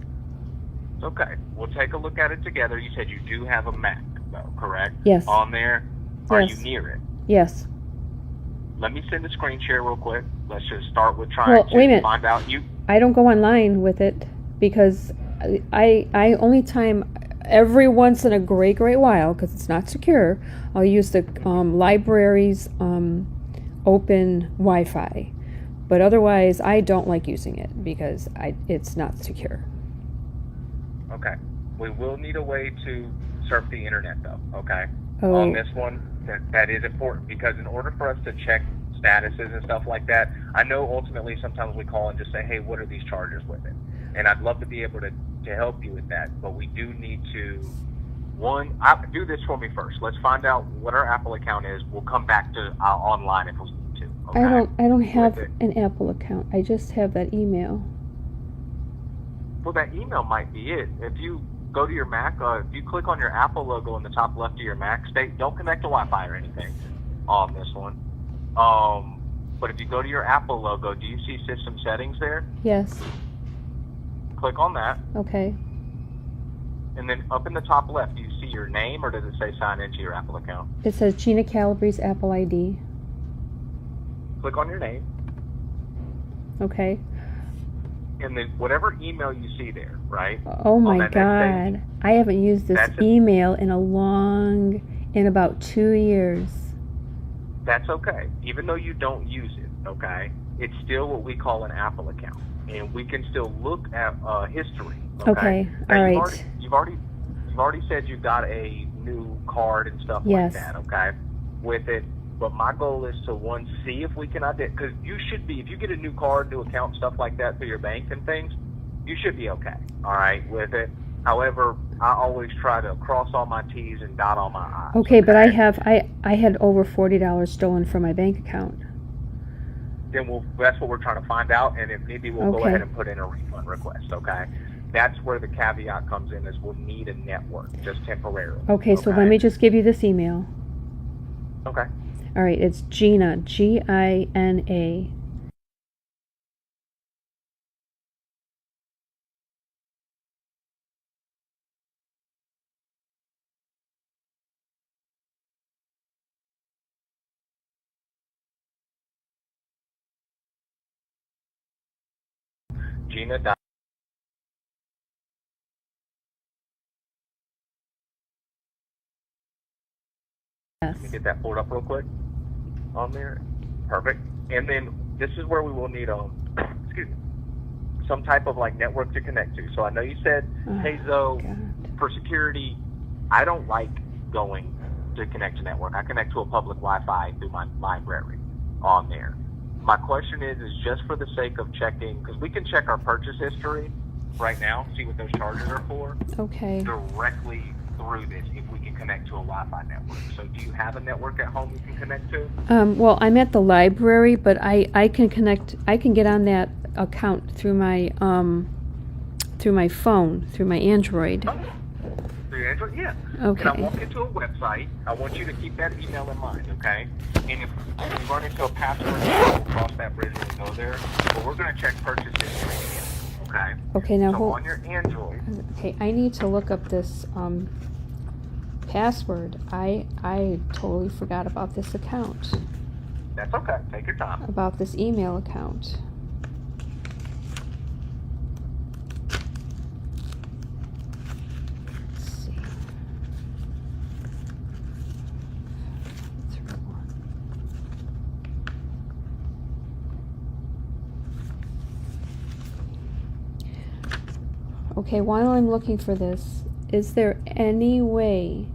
Okay. We'll take a look at it together. You said you do have a Mac, though, correct? Yes. On there? Are Yes. you near it? Yes. Let me send a screen share real quick. Let's just start with trying Wait a minute. to find out you. I don't go online with it because I only time every once in a great while, because it's not secure, I'll use the library's open Wi-Fi. But otherwise, I don't like using it because it's not secure. Okay. We will need a way to surf the internet, though, okay? Oh. On this one, that is important, because in order for us to check statuses and stuff like that, I know ultimately sometimes we call and just say, hey, what are these charges with it? And I'd love to be able to help you with that, but we do need to, do this for me first. Let's find out what our Apple account is. We'll come back to online if we need to, okay? I don't have an Apple account. I just have that email. Well, that email might be it. If you go to your Mac, if you click on your Apple logo in the top left of your Mac, don't connect to Wi-Fi or anything on this one. But if you go to your Apple logo, do you see system settings there? Yes. Click on that. Okay. And then up in the top left, do you see your name, or does it say sign into your Apple account? It says Gina Calabrese Apple ID. Click on your name. Okay. And then whatever email you see there, right? Oh my God. I haven't used this email in about 2 years. That's okay. Even though you don't use it, okay? It's still what we call an Apple account. And we can still look at history. Okay. Now, all right. You've already said you got a new card and stuff like that, okay? With it. But my goal is to, see if we can identify, because you should be, if you get a new card, new account, stuff like that through your bank and things, you should be okay, all right, with it. However, I always try to cross all my T's and dot all my I's. Okay, but I had over $40 stolen from my bank account. Then that's what we're trying to find out, and if maybe we'll go ahead and put in a refund request, okay? That's where the caveat comes in, is we'll need a network, just temporarily. Okay, so let me just give you this email. Okay. All right, it's Gina, Gina. Gina. Yes. Let me get that pulled up real quick on there. Perfect. And then this is where we will need some type of like network to connect to. So I know you said, hey Zoe, for security, I don't like going to connect to network. I connect to a public Wi-Fi through my library on there. My question is just for the sake of checking, because we can check our purchase history right now, see what those charges are for. Okay. Directly through this, if we can connect to a Wi-Fi network. So do you have a network at home you can connect to? Well, I'm at the library, but I can connect. I can get on that account through my phone, through my Android. Oh, through your Android, yeah. Okay. And I walk into a website. I want you to keep that email in mind, okay? And if we run into a password, we'll cross that bridge when we go there. But we're going to check purchase history again, okay? Okay, now so on your Android. Okay, I need to look up this password. I totally forgot about this account. That's okay. Take your time. about this email account. Let's see. Okay, while I'm looking for this, is there any way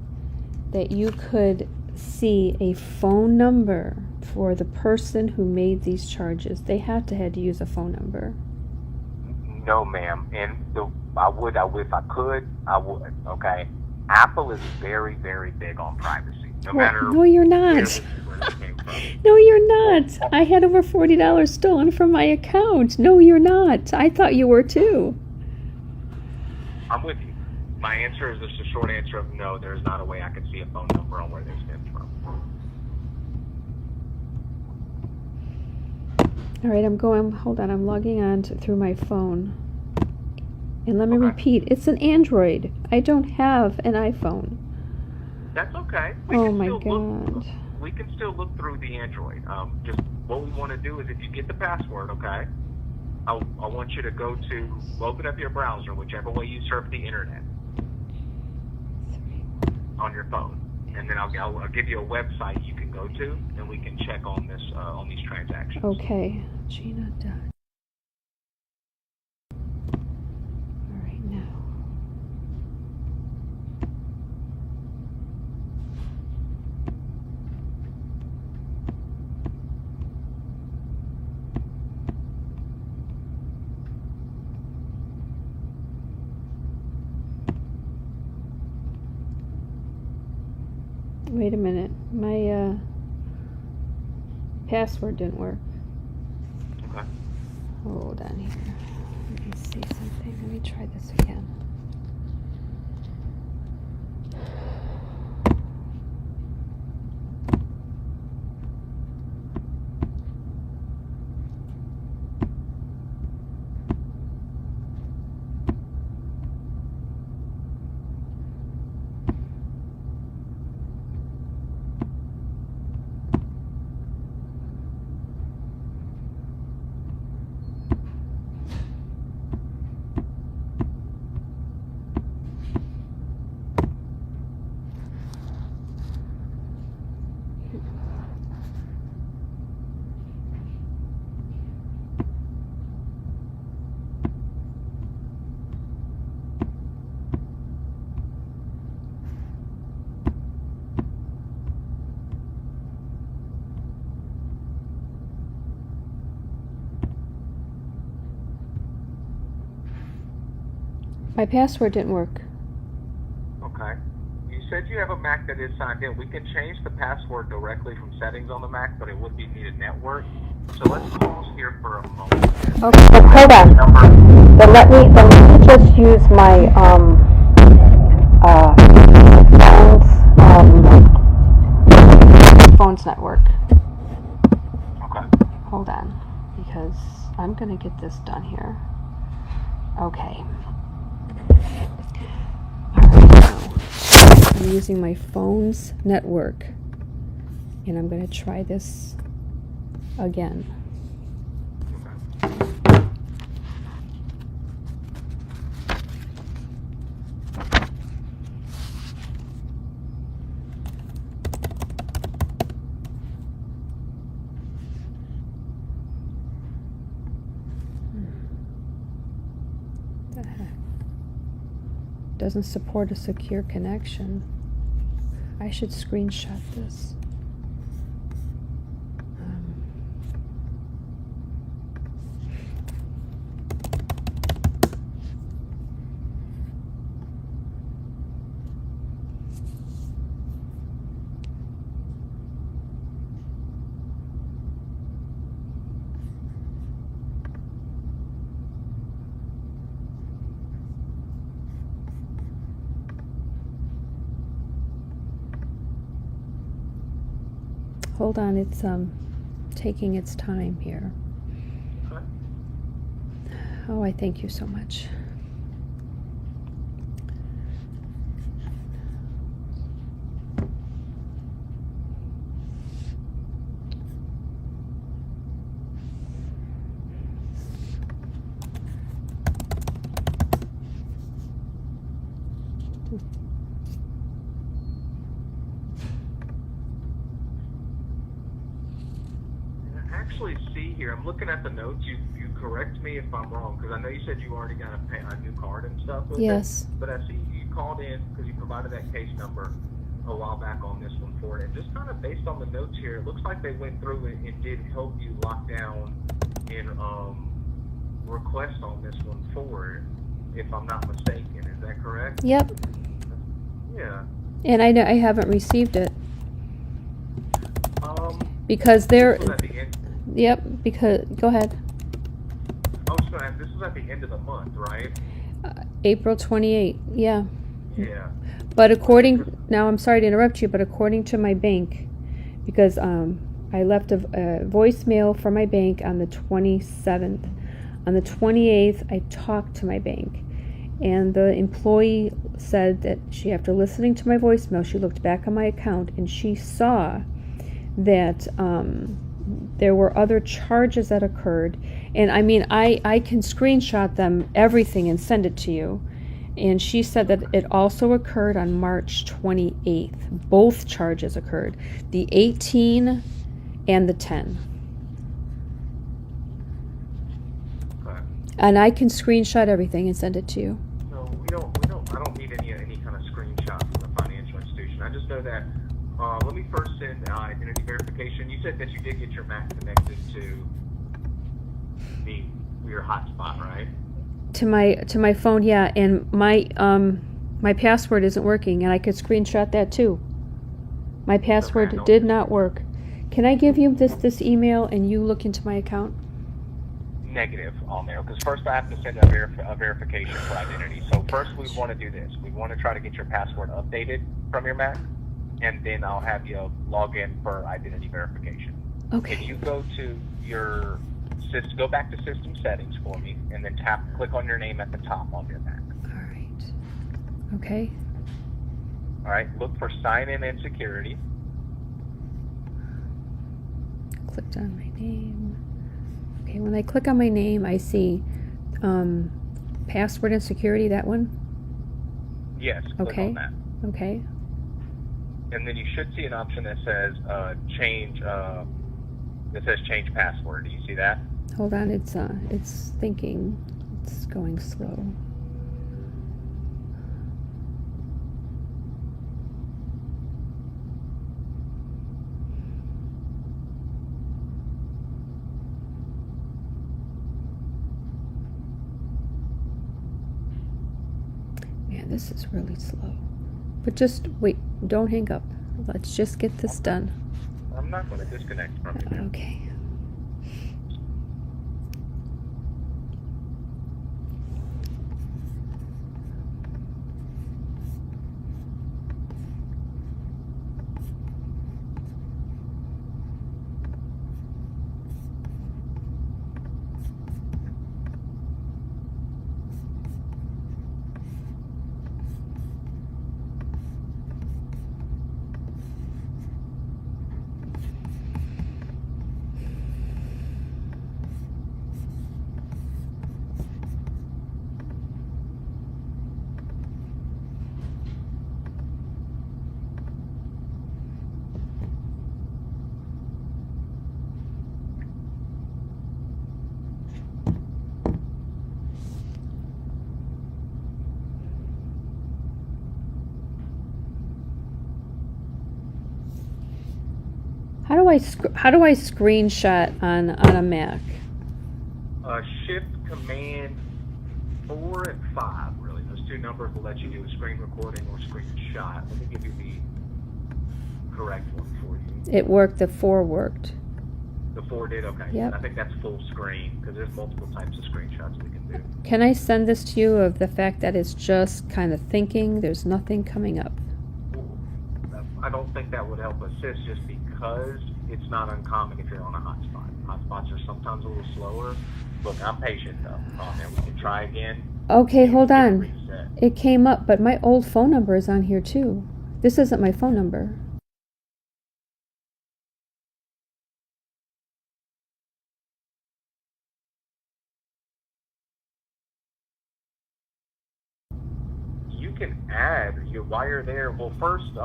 that you could see a phone number for the person who made these charges? They had to use a phone number. No, ma'am. And I would, if I could, I would. Okay. Apple is very, very big on privacy. No, you're not. where it came from. No, you're not. I had over $40 stolen from my account. No, you're not. I thought you were too. I'm with you. My answer is just a short answer of no. There's not a way I can see a phone number on where they stemmed from. All right, hold on, I'm logging on through my phone. And let me repeat, it's an Android. I don't have an iPhone. That's okay. We can still look through the Android. Just what we want to do is if you get the password, okay, I want you to open up your browser, whichever way you surf the internet on your phone. And then I'll give you a website you can go to, and we can check on this on these transactions. Okay, Gina done. All right, now. Wait a minute, my password didn't work. Okay. Hold on here. Let me see something. Let me try this again. My password didn't work. Okay. You said you have a Mac that is signed in. We can change the password directly from settings on the Mac, but it would be via network. So let's pause here for a moment. Okay, but hold on. Then let me just use my phone's network. Okay. Hold on, because I'm gonna get this done here. Okay. I'm using my phone's network, and I'm going to try this again. What the heck? Doesn't support a secure connection. I should screenshot this. Hold on, it's taking its time here. Okay. Oh, I thank you so much. actually see here, I'm looking at the notes. You correct me if I'm wrong, because I know you said you already got a new card and stuff with Yes. it. But I see you called in because you provided that case number a while back on this one for it. And just kind of based on the notes here, it looks like they went through it and did help you lock down in request on this one for it, if I'm not mistaken. Is that correct? Yep. Yeah. And I haven't received it. Because they're, This was at the end. yep, because, go ahead. I was going to ask, this was at the end of the month, right? April 28th, yeah. Yeah. But now I'm sorry to interrupt you, but according to my bank, because I left a voicemail for my bank on the 27th. On the 28th, I talked to my bank, and the employee said that after listening to my voicemail, she looked back on my account and she saw that there were other charges that occurred. And I mean, I can screenshot them, everything, and send it to you. And she said that it also occurred on March 28th. Both charges occurred, the 18 and the 10. Okay. And I can screenshot everything and send it to you. No, I don't need any kind of screenshot from the financial institution. I just know that, let me first send identity verification. You said that you did get your Mac connected to your hotspot, right? To my phone, yeah, and my password isn't working, and I could screenshot that too. My password did not work. Can I give you this email and you look into my account? Negative on there, because first I have to send a verification for identity. So first we want to do this. We want to try to get your password updated from your Mac, and then I'll have you log in for identity verification. Okay. If you go to your go back to system settings for me, and then click on your name at the top on your Mac. All right. Okay. All right. Look for sign in and security. Clicked on my name. Okay, when I click on my name, I see password and security, that one? Yes, click on that. Okay. And then you should see an option that says change password. Do you see that? Hold on, it's thinking. It's going slow. Man, this is really slow. But just wait, don't hang up. Let's just get this done. I'm not going to disconnect from you. Okay. How do I screenshot on a Mac? Shift Command 4 and 5, really. Those two numbers will let you do a screen recording or screenshot. Let me give you the correct one for you. It worked. The 4 worked. The 4 did? Okay. Yep. I think that's full screen, because there's multiple types of screenshots we can do. Can I send this to you of the fact that it's just kind of thinking, there's nothing coming up? I don't think that would help assist, just because it's not uncommon if you're on a hotspot. Hotspots are sometimes a little slower. Look, I'm patient though. And we can try again. Okay, hold on. Reset. It came up, but my old phone number is on here too. This isn't my phone number. You can add while you're there. Well, first,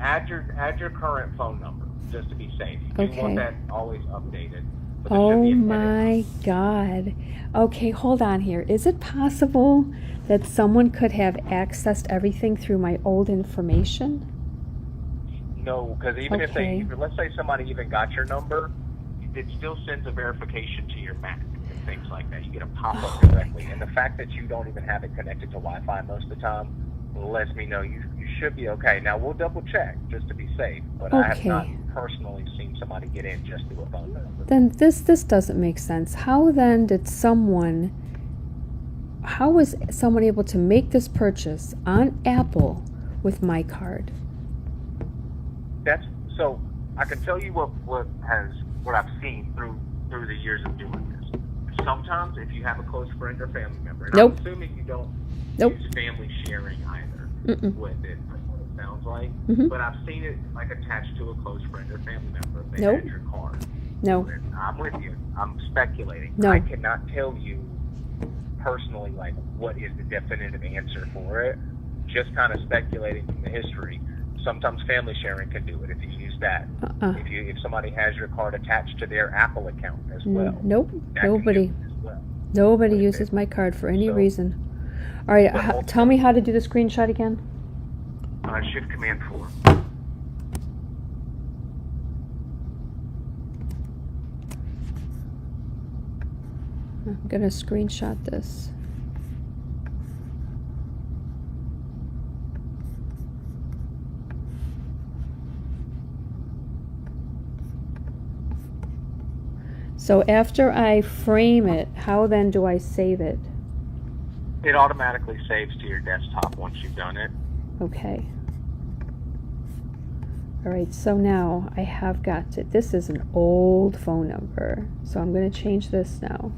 add your current phone number just to be safe. You do want Okay. that always updated. But there should Oh be an edit. my God. Okay, hold on here. Is it possible that someone could have accessed everything through my old information? No, because even if Okay. they, let's say somebody even got your number, it still sends a verification to your Mac and things like that. You get a pop-up directly. And the fact that you don't even have it connected to Wi-Fi most of the time lets me know you should be okay. Now, we'll double check just to be safe, but I have not Okay. personally seen somebody get in just through a phone number. Then this doesn't make sense. How then did how was someone able to make this purchase on Apple with my card? That's so. I can tell you what I've seen through the years of doing this. Sometimes, if you have a close friend or family member, and Nope. I'm assuming you don't Nope. use family sharing either Mm-mm. with it, that's what it sounds like. Mhm. But I've seen it like attached to a close friend or family member. If they Nope. had your card. No. And I'm with you. I'm speculating. No. I cannot tell you personally like what is the definitive answer for it. Just kind of speculating from the history. Sometimes family sharing can do it if you use that. If somebody has your card attached to their Apple account as well. Nope. that can Nobody. do it as well. Nobody With uses it. my card for any So- reason. All right, But tell me how to do the screenshot again. Shift Command 4. I'm gonna screenshot this. So after I frame it, how then do I save it? It automatically saves to your desktop once you've done it. Okay. All right, so now I have got it. This is an old phone number, so I'm going to change this now.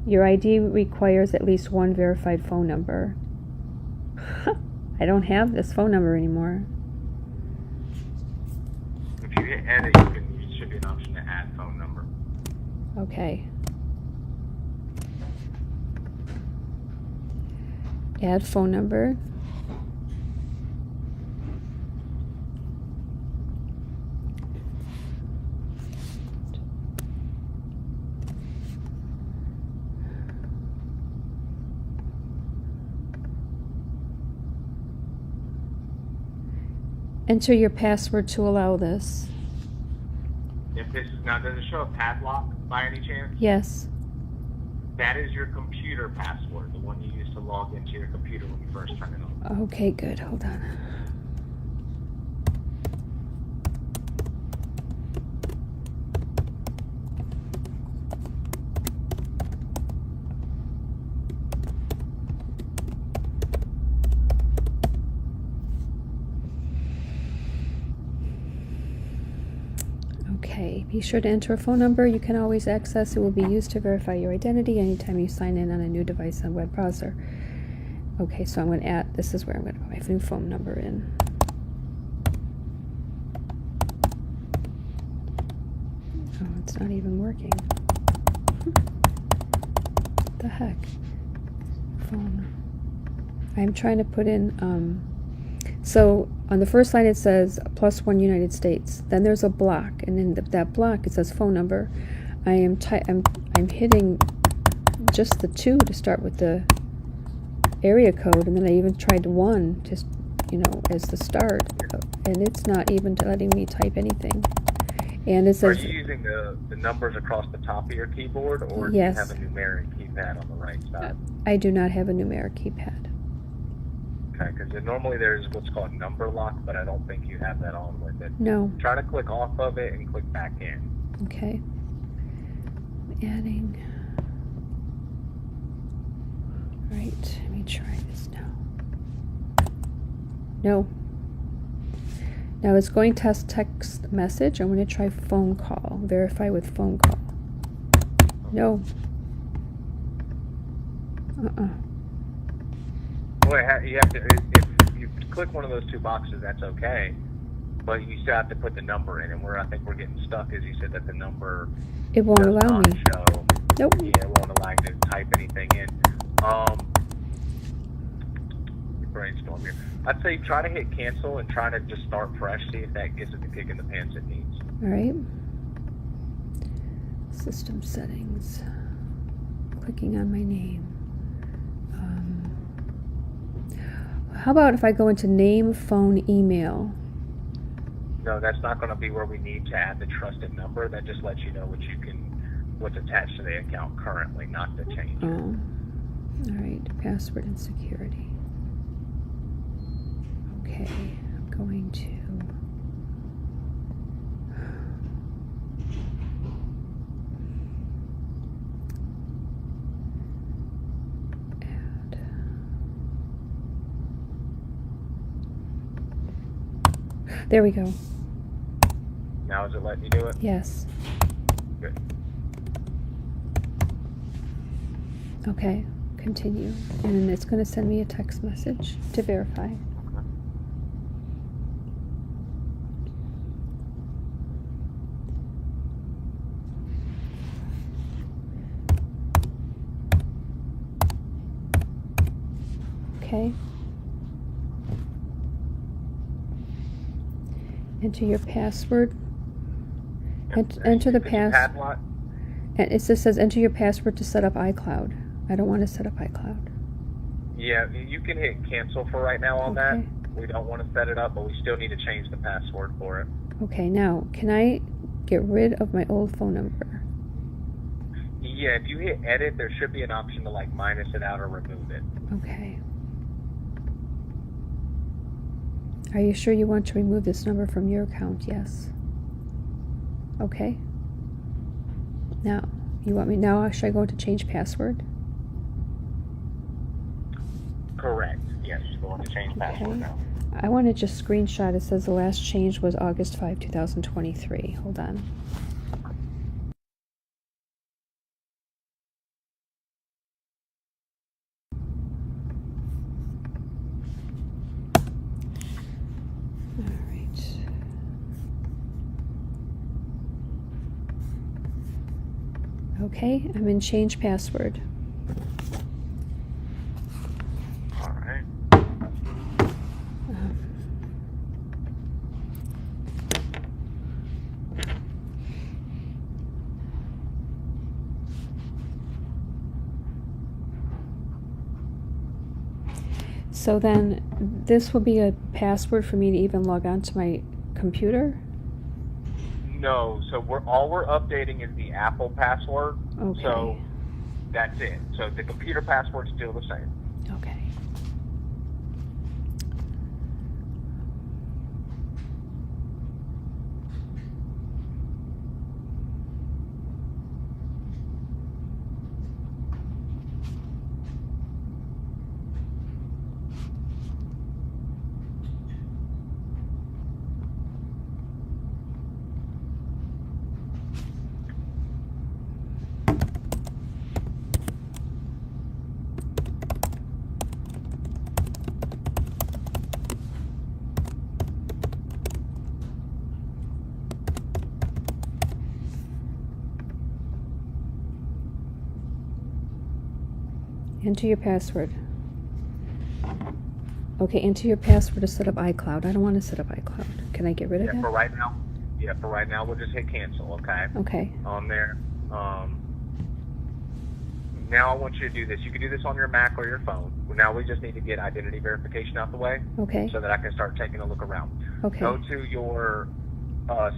Your ID requires at least one verified phone number. I don't have this phone number anymore. If you hit edit, there should be an option to add phone number. Okay. Add phone number. Enter your password to allow this. If this is now, does it show a padlock by any chance? Yes. That is your computer password, the one you use to log into your computer when you first turn it on. Okay, good. Hold on. Okay, be sure to enter a phone number you can always access. It will be used to verify your identity anytime you sign in on a new device on web browser. Okay, so I'm going to add, this is where I'm going to put my new phone number in. Oh, it's not even working. What the heck? Phone. I'm trying to put in, so on the first line it says +1 United States. Then there's a block, and in that block it says phone number. I'm hitting just the 2 to start with the area code, and then I even tried 1 just, as the start, and it's not even letting me type anything. And it Are says, you using the numbers across the top of your keyboard, or Yes. do you have a numeric keypad on the right side? I do not have a numeric keypad. Okay, because normally there's what's called number lock, but I don't think you have that on with it. No. Try to click off of it and click back in. Okay. I'm adding. All right, let me try this now. No. Now it's going to text message. I'm going to try phone call. Verify with phone call. No. Well, you have to. If you click one of those 2 boxes, that's okay. But you still have to put the number in, and where I think we're getting stuck is you said that the number It won't does allow not me. show. Nope. Yeah, it won't allow you to type anything in. brainstorm here. I'd say try to hit cancel and try to just start fresh. See if that gives it the kick in the pants it needs. All right. System settings. Clicking on my name. How about if I go into name, phone, email? No, that's not going to be where we need to add the trusted number. That just lets you know what's attached to the account currently, not to change it. Oh. All right. Password and security. Okay. I'm going to. There we go. Now is it letting you do it? Yes. Good. Okay. Continue. And then it's going to send me a text message to verify. Okay. Enter your password. Enter the password. And it just says enter your password to set up iCloud. I don't want to set up iCloud. Yeah, you can hit cancel for right now on that. We don't want to set it up, but we still need to change the password for it. Okay, now, can I get rid of my old phone number? Yeah, if you hit edit, there should be an option to like minus it out or remove it. Okay. Are you sure you want to remove this number from your account? Yes. Okay. Now, you want me now? Should I go to change password? Correct. Yes, go on to change password now. I want to just screenshot. It says the last change was August 5, 2023. Hold on. Okay, I'm in change password. All right. So then this will be a password for me to even log on to my computer? No, so all we're updating is the Apple password. Okay. So that's it. So the computer password's still the same. Okay. Enter your password. Okay, enter your password to set up iCloud. I don't want to set up iCloud. Can I get rid of that? For right now, we'll just hit cancel, okay? Okay. On there. Now I want you to do this. You can do this on your Mac or your phone. Now we just need to get identity verification out the way. Okay. So that I can start taking a look around. Okay. Go to your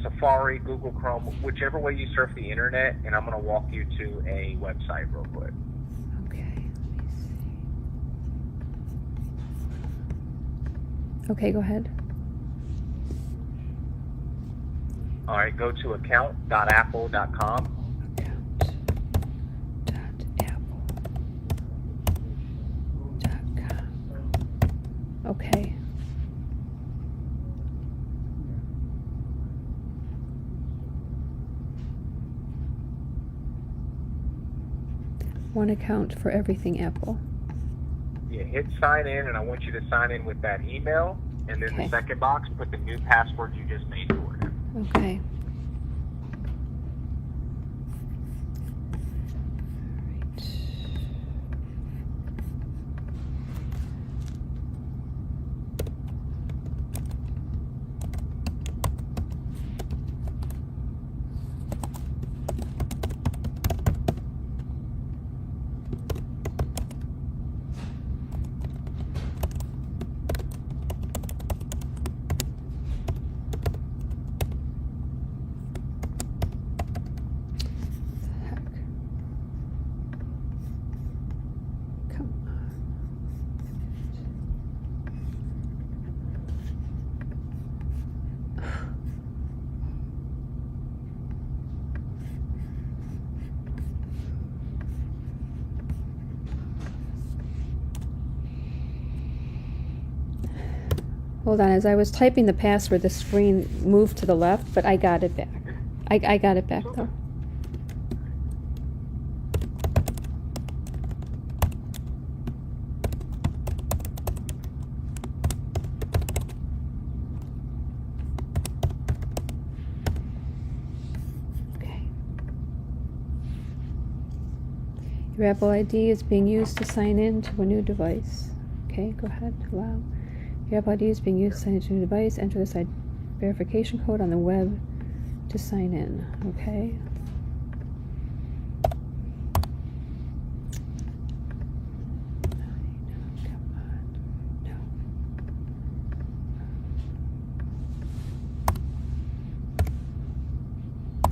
Safari, Google Chrome, whichever way you surf the internet, and I'm going to walk you to a website real quick. Okay, go ahead. All right, go to account.apple.com. Account.apple.com. Okay. One account for everything Apple. Yeah, hit sign in, and I want you to sign in with that email, and then the second box, put the new password you just made for it. Okay. Hold on, as I was typing the password, the screen moved to the left, but I got it back. I got it back, though. Okay. Your Apple ID is being used to sign in to a new device. Okay, go ahead, allow. Your Apple ID is being used to sign into a new device. Enter the site verification code on the web to sign in. Okay. Come on. No.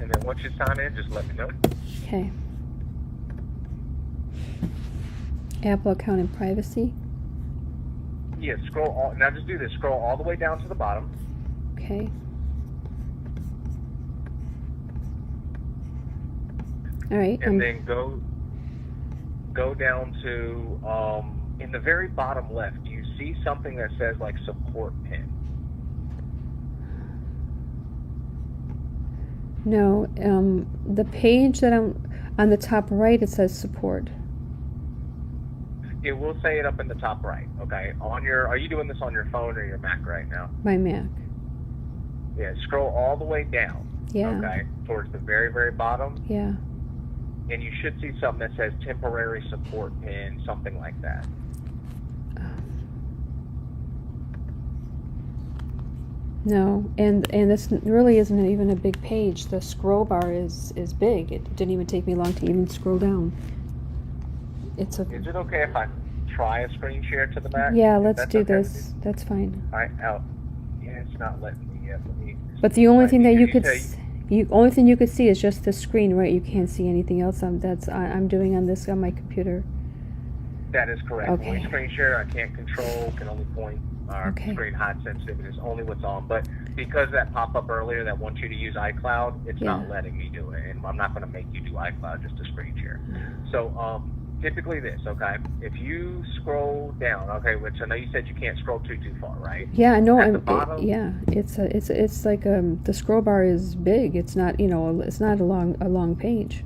And then once you sign in, just let me know. Okay. Apple account and privacy. Yeah, scroll all, now just do this. Scroll all the way down to the bottom. Okay. All right. And then go down to, in the very bottom left, do you see something that says like support pin? No, the page that I'm on the top right, it says support. It will say it up in the top right, okay? Are you doing this on your phone or your Mac right now? My Mac. Yeah, scroll all the way down. Yeah. Okay, towards the very, very bottom. Yeah. And you should see something that says temporary support pin, something like that. No, and this really isn't even a big page. The scroll bar is big. It didn't even take me long to even scroll down. Is it okay if I try a screen share to the Mac? Yeah, let's do okay? this. That's fine. All right, yeah, it's not letting me yet. But the only thing that only thing you could see is just the screen, right? You can't see anything else. I'm doing on my computer. That is correct. Okay. When we screen share, I can't control, can only point. Our screen hot sensitivity is only what's on. But because that pop-up earlier that wants you to use iCloud, it's not letting me do it. And I'm not going to make you do iCloud just to screen share. So typically this, okay? If you scroll down, okay, which I know you said you can't scroll too far, right? Yeah, no, it's like the scroll bar is big. It's not, it's not a long page.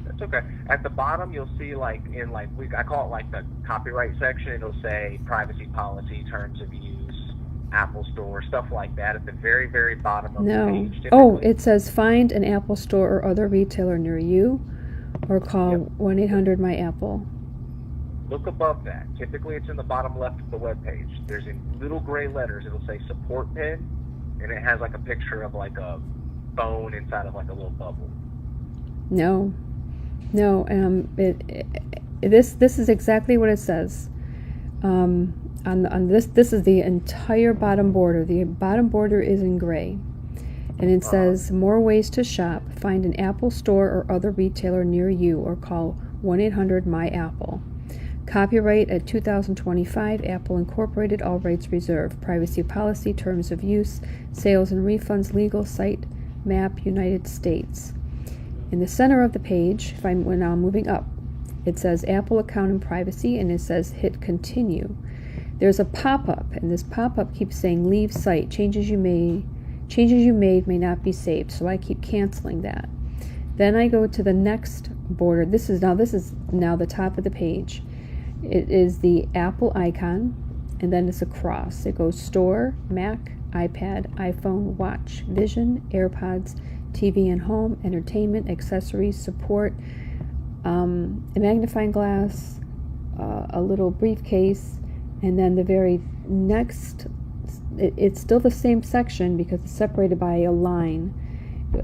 That's okay. At the bottom, you'll see I call it like the copyright section. It'll say privacy policy, terms of use, Apple Store, stuff like that. At the very, very bottom of the page. Oh, it says find an Apple Store or other retailer near you, or call 1-800-MY-APPLE. Look above that. Typically, it's in the bottom left of the web page. There's in little gray letters. It'll say support pin, and it has like a picture of like a phone inside of like a little bubble. No, this is exactly what it says. On this is the entire bottom border. The bottom border is in gray, and it says more ways to shop. Find an Apple Store or other retailer near you, or call 1-800-MY-APPLE. Copyright at 2025, Apple Incorporated, all rights reserved. Privacy policy, terms of use, sales and refunds, legal site, map, United States. In the center of the page, when I'm moving up, it says Apple account and privacy, and it says hit continue. There's a pop-up, and this pop-up keeps saying leave site. Changes you made may not be saved, so I keep canceling that. Then I go to the next border. This is now the top of the page. It is the Apple icon, and then it's a cross. It goes store, Mac, iPad, iPhone, watch, Vision, AirPods, TV and home, entertainment, accessories, support, a magnifying glass, a little briefcase, and then the very next, it's still the same section because it's separated by a line.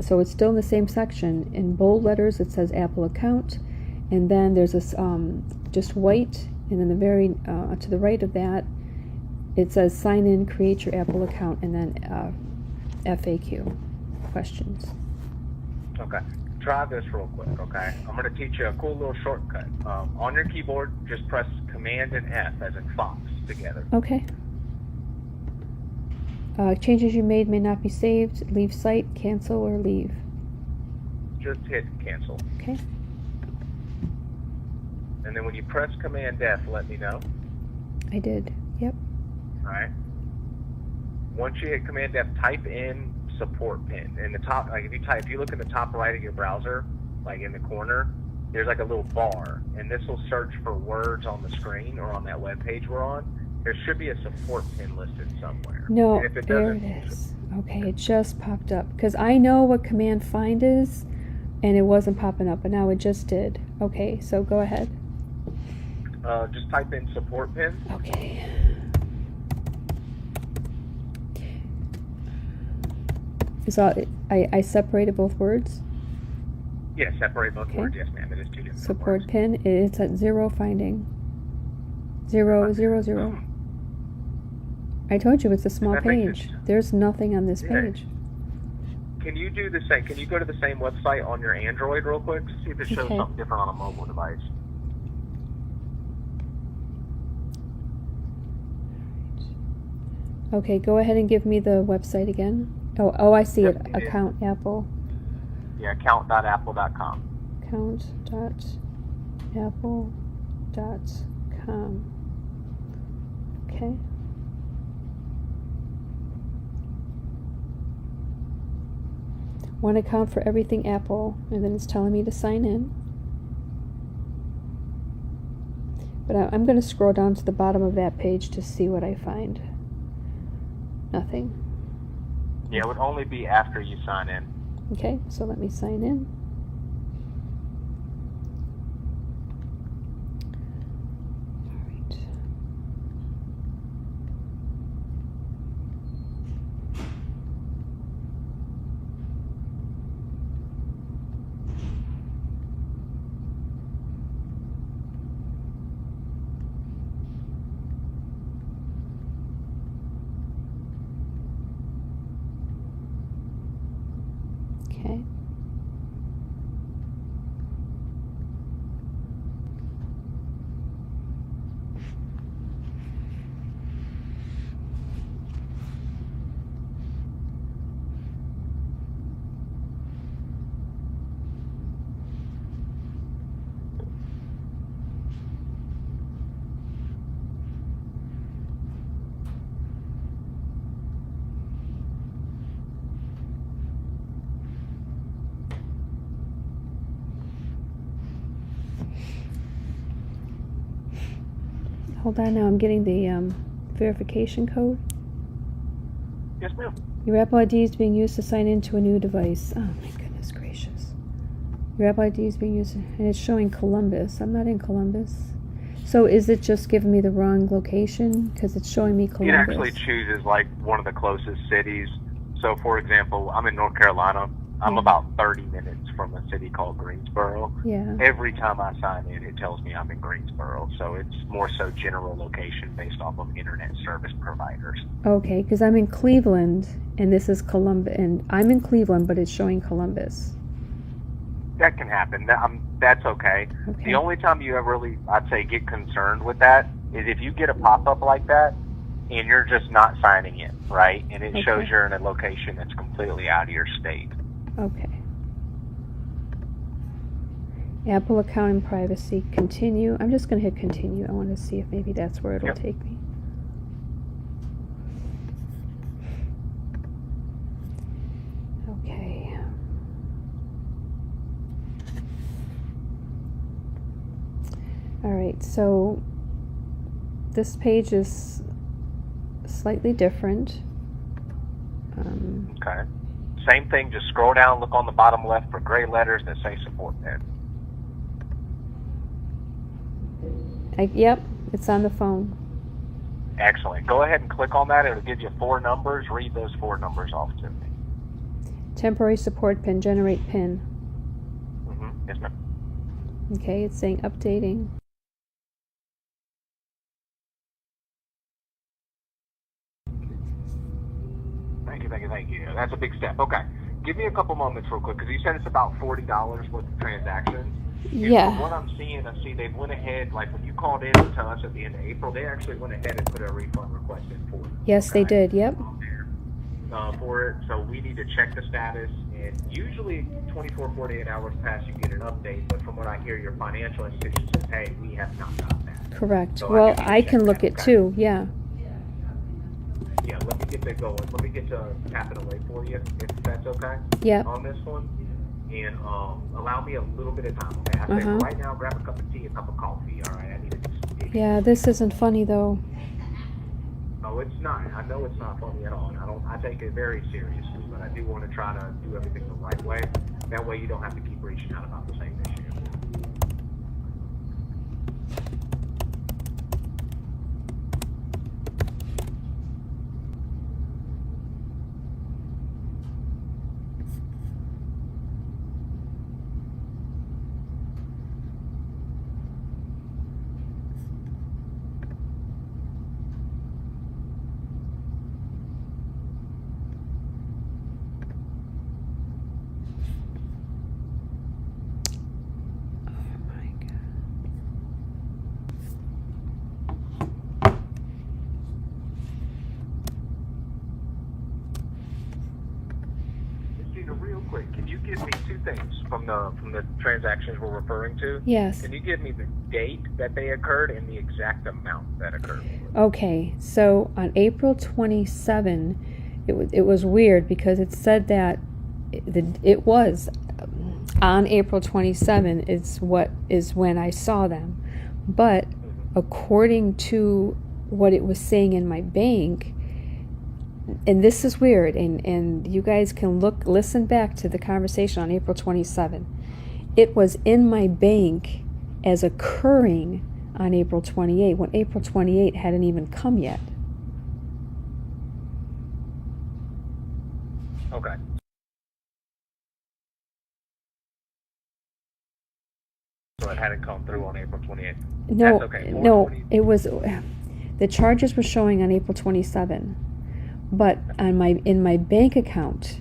So it's still in the same section. In bold letters, it says Apple account, and then there's this just white, and then the very to the right of that, it says sign in, create your Apple account, and then FAQ questions. Okay, try this real quick, okay? I'm going to teach you a cool little shortcut. On your keyboard, just press Command and F, as in Fox, together. Okay. Changes you made may not be saved. Leave site, cancel, or leave. Just hit cancel. Okay. And then when you press Command F, let me know. I did. Yep. All right. Once you hit Command F, type in support pin. In the top, like if you look in the top right of your browser, like in the corner, there's like a little bar, and this will search for words on the screen or on that web page we're on. There should be a support pin listed somewhere. No, And if it there doesn't, it is. Okay, it just popped up. Because I know what command find is, and it wasn't popping up, but now it just did. Okay, so go ahead. just type in support pin. Okay. So I separated both words. Yeah, separate both Okay. words. Yes, ma'am. It is two different Support words. pin. It's at 0 finding. 0, 0, 0. I told you it's a small That makes page. sense. There's nothing on this Yeah. page. Can you do the same? Can you go to the same website on your Android real quick to see if it shows Okay. something different on a mobile device? Okay, go ahead and give me the website again. Oh, I see it. Yep, it is. Account Apple. Yeah, account.apple.com. Account.apple.com. Okay. One account for everything Apple, and then it's telling me to sign in. But I'm going to scroll down to the bottom of that page to see what I find. Nothing. Yeah, it would only be after you sign in. Okay, so let me sign in. All right. Okay. Hold on now, I'm getting the verification code. Yes, ma'am. Your Apple ID is being used to sign into a new device. Oh my goodness gracious. Your Apple ID is being used, and it's showing Columbus. I'm not in Columbus. So is it just giving me the wrong location? Because it's showing me It Columbus. actually chooses like one of the closest cities. So, for example, I'm in North Carolina. I'm Yeah. about 30 minutes from a city called Greensboro. Yeah. Every time I sign in, it tells me I'm in Greensboro. So it's more so general location based off of internet service providers. Okay, because I'm in Cleveland, and this is Columbus, and I'm in Cleveland, but it's showing Columbus. That can happen. That's okay. Okay. The only time you ever really, I'd say, get concerned with that is if you get a pop-up like that and you're just not signing in, right? And it shows Okay. you're in a location that's completely out of your state. Okay. Apple account and privacy. Continue. I'm just going to hit continue. I want to see if maybe that's where it'll Yep. take me. Okay. All right, so this page is slightly different. Okay. Same thing, just scroll down, look on the bottom left for gray letters that say support pin. Yep, it's on the phone. Excellent. Go ahead and click on that. It'll give you 4 numbers. Read those 4 numbers off to me. Temporary support pin, generate pin. Yes, ma'am. Okay, it's saying updating. Thank you. That's a big step. Okay. Give me a couple moments real quick, because you said it's about $40 worth of transactions. And Yeah. from what I'm seeing, I see they went ahead, like when you called in to us at the end of April, they actually went ahead and put a refund request in for you. Yes, they did. Yep. For it. So we need to check the status, and usually 24, 48 hours past, you get an update, but from what I hear, your financial institution says, hey, we have not got that. Correct. So Well, I I can can check look that, it okay. too. Yeah. Yeah, let me get that going. Let me get tapping away for you, if that's okay. Yep. On this one, and allow me a little bit of time. Okay, I say for right now, grab a cup of tea, a cup of coffee. All right, I need to do some digging. Yeah, this isn't funny though. No, it's not. I know it's not funny at all. And I take it very seriously, but I do want to try to do everything the right way. That way, you don't have to keep reaching out about the same issue. Gina, real quick, can you give me two things from the transactions we're referring to? Yes. Can you give me the date that they occurred and the exact amount that occurred? Okay, so on April 27, it was weird because it said that it was on April 27 is when I saw them, but according to what it was saying in my bank, and this is weird, and you guys can listen back to the conversation on April 27. It was in my bank as occurring on April 28, when April 28 hadn't even come yet. Okay. So it hadn't come through on April 28th. No, That's okay. no, it was, the charges were showing on April 27, but in my bank account,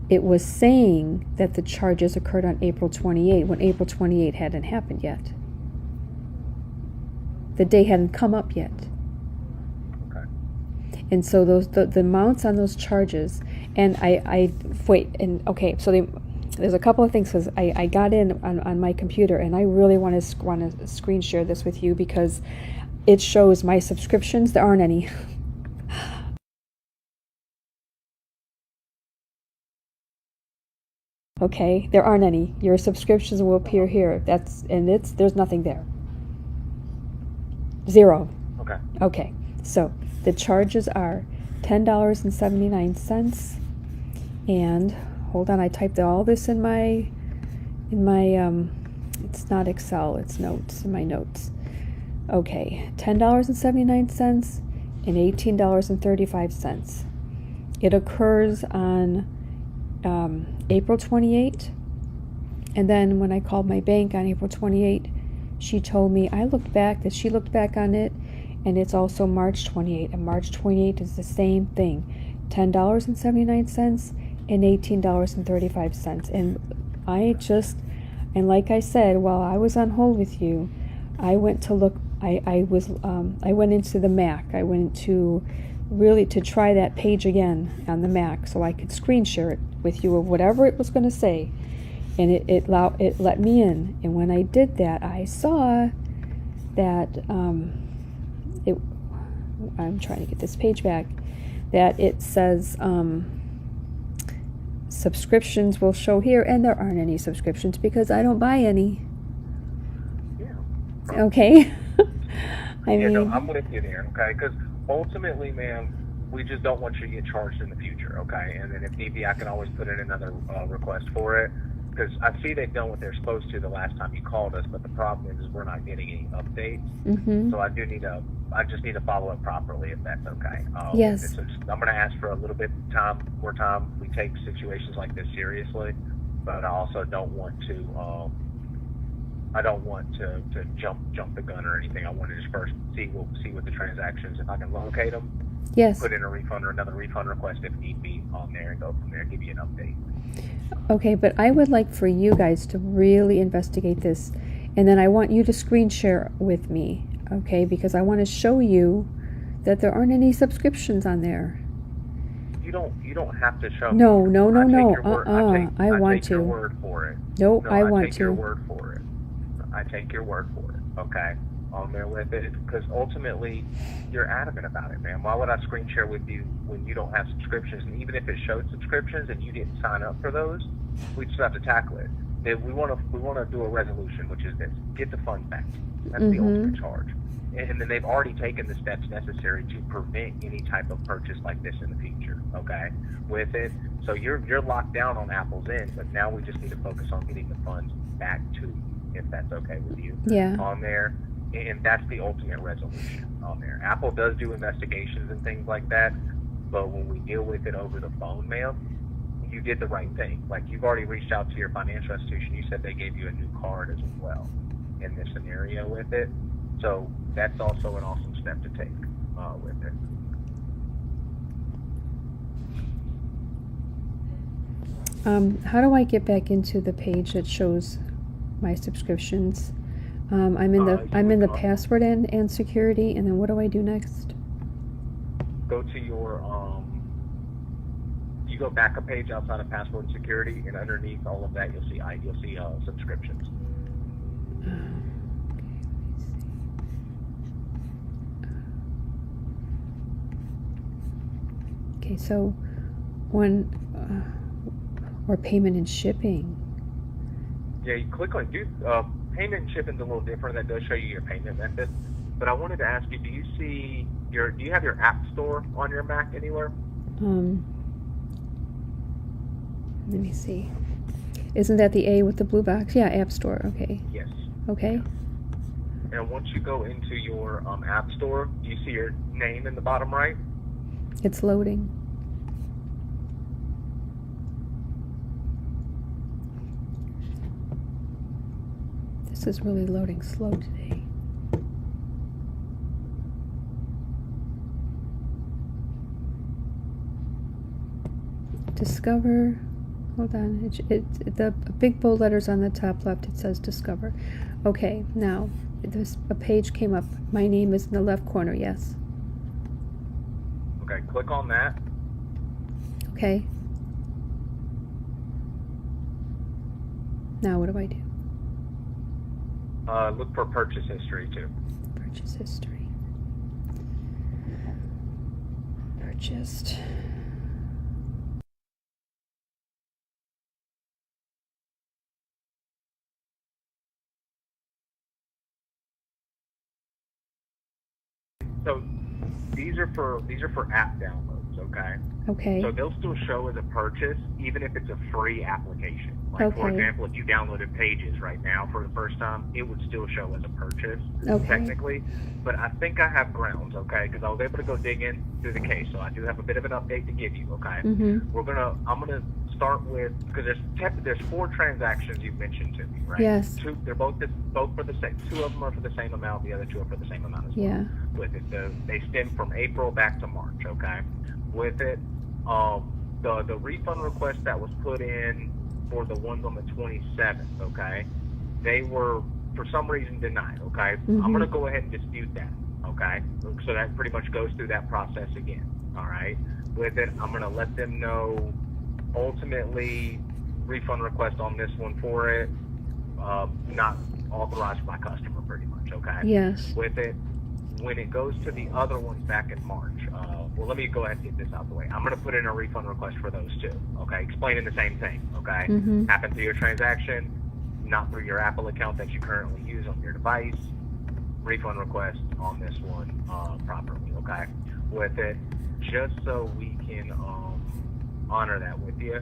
it was saying that the charges occurred on April 28, when April 28 hadn't happened yet. The day hadn't come up yet. Okay. And so the amounts on those charges, and I wait, and okay, so there's a couple of things, because I got in on my computer, and I really want to screen share this with you because it shows my subscriptions. There aren't any. Okay, there aren't any. Your subscriptions will appear here. There's nothing there. Zero. Okay. Okay, so the charges are $10.79, and hold on, I typed all this in my it's not Excel, it's notes, in my notes. Okay, $10.79 and $18.35. It occurs on April 28, and then when I called my bank on April 28, she told me, she looked back on it, and it's also March 28, and March 28 is the same thing, $10.79 and $18.35. And like I said, while I was on hold with you, I went to look, I went into the Mac, I went to really to try that page again on the Mac so I could screen share it with you of whatever it was going to say, and it let me in. And when I did that, I saw that I'm trying to get this page back, that it says subscriptions will show here, and there aren't any subscriptions because I don't buy any. Yeah. Okay. I mean, no, I'm with you there, okay? Because ultimately, ma'am, we just don't want you to get charged in the future, okay? And then if need be, I can always put in another request for it. Because I see they've done what they're supposed to the last time you called us, but the problem is we're not getting any updates. Mm-hmm. So I just need to follow up properly, if that's okay. Yes. I'm going to ask for a little bit more time. We take situations like this seriously, but I also don't want to jump the gun or anything. I want to just first see what the transactions, if I can locate them. Yes. Put in a refund or another refund request if need be on there, and go from there, give you an update. Okay, but I would like for you guys to really investigate this, and then I want you to screen share with me, okay? Because I want to show you that there aren't any subscriptions on there. You don't have to show No, me. no. I want take your to. word for it. Nope, No, I want take to. your word for it. I take your word for it, okay? on there with it, because ultimately you're adamant about it, man. Why would I screen share with you when you don't have subscriptions? And even if it showed subscriptions and you didn't sign up for those, we just have to tackle it. We want to do a resolution, which is this: get the funds back. That's the ultimate charge. And then they've already taken the steps necessary to prevent any type of purchase like this in the future. Okay, with it, so you're locked down on Apple's end, but now we just need to focus on getting the funds back to you, if that's okay with you. Yeah. On there, and that's the ultimate resolution on there. Apple does do investigations and things like that, but when we deal with it over the phone, ma'am, you did the right thing. Like, you've already reached out to your financial institution. You said they gave you a new card as well in this scenario with it. So that's also an awesome step to take with it. How do I get back into the page that shows my subscriptions? I'm in the password and security, and then what do I do next? Go to your you go back a page outside of password and security, and underneath all of that you'll see subscriptions. Okay, so when or payment and shipping. Yeah, you click on payment and shipping's a little different. That does show you your payment method. But I wanted to ask you, do you have your app store on your Mac anywhere? Let me see. Isn't that the A with the blue box? Yeah, App Store. Okay. Yes. Okay. And once you go into your app store, do you see your name in the bottom right? It's loading. This is really loading slow today. Discover. Hold on. The big bold letters on the top left, it says Discover. Okay, now a page came up. My name is in the left corner. Yes. Okay, click on that. Okay. Now what do I do? Look for purchase history too. Purchase history. Purchased. So these are for app downloads, okay? Okay. So they'll still show as a purchase, even if it's a free application. Like, for example, if you downloaded Pages right now for the first time, it would still show as a purchase, technically. But I think I have grounds, okay? Because I was able to go dig in through the case, so I do have a bit of an update to give you, okay? Mm-hmm. I'm gonna start with, because there's 4 transactions you've mentioned to me, right? Yes. They're both for the same. 2 of them are for the same amount. The other 2 are for the same amount as well. Yeah. With it, they stem from April back to March, okay? With it, the refund request that was put in for the ones on the 27th, okay, they were for some reason denied, okay? Mm-hmm. I'm going to go ahead and dispute that, okay? So that pretty much goes through that process again, all right? With it, I'm going to let them know ultimately refund request on this one for it, not authorized by customer pretty much, okay? Yes. With it, when it goes to the other ones back in March, well, let me go ahead and get this out the way. I'm going to put in a refund request for those too, okay? Explaining the same thing, okay? Mm-hmm. Happened through your transaction, not through your Apple account that you currently use on your device. Refund request on this one properly, okay? With it, just so we can honor that with you.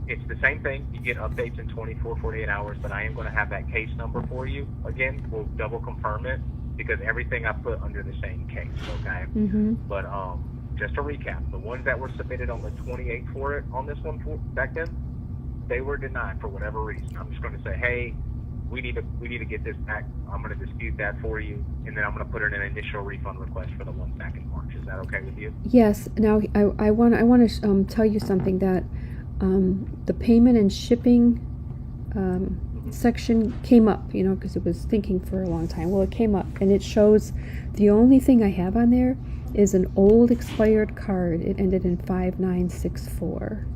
It's the same thing. You get updates in 24, 48 hours, but I am going to have that case number for you. Again, we'll double confirm it because everything I put under the same case, okay? Mm-hmm. But just to recap, the ones that were submitted on the 28th for it on this one back then, they were denied for whatever reason. I'm just going to say, hey, we need to get this back. I'm going to dispute that for you, and then I'm going to put in an initial refund request for the ones back in March. Is that okay with you? Yes. Now I want to tell you something that the payment and shipping section came up, because it was thinking for a long time. Well, it came up, and it shows the only thing I have on there is an old expired card. It ended in 5964.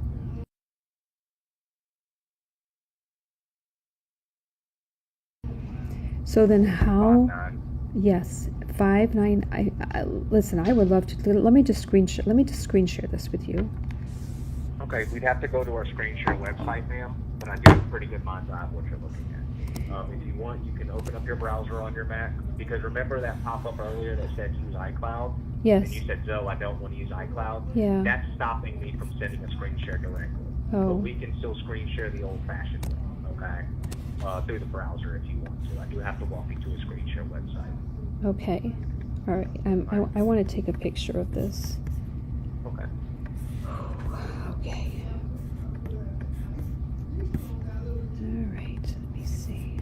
So then how? Yes, 59. Listen, I would love to. Let me just screen share this with you. Okay, we'd have to go to our screen share website, ma'am, but I do have a pretty good mind's eye of what you're looking at. If you want, you can open up your browser on your Mac, because remember that pop-up earlier that said use iCloud? Yes. And you said, Zoe, I don't want to use iCloud? Yeah. That's stopping me from sending a screen share directly. Oh. But we can still screen share the old-fashioned way, okay? Through the browser if you want to. I do have to walk you to a screen share website. Okay. All right. I want to take a picture of this. Okay. Okay. All right. Let me see.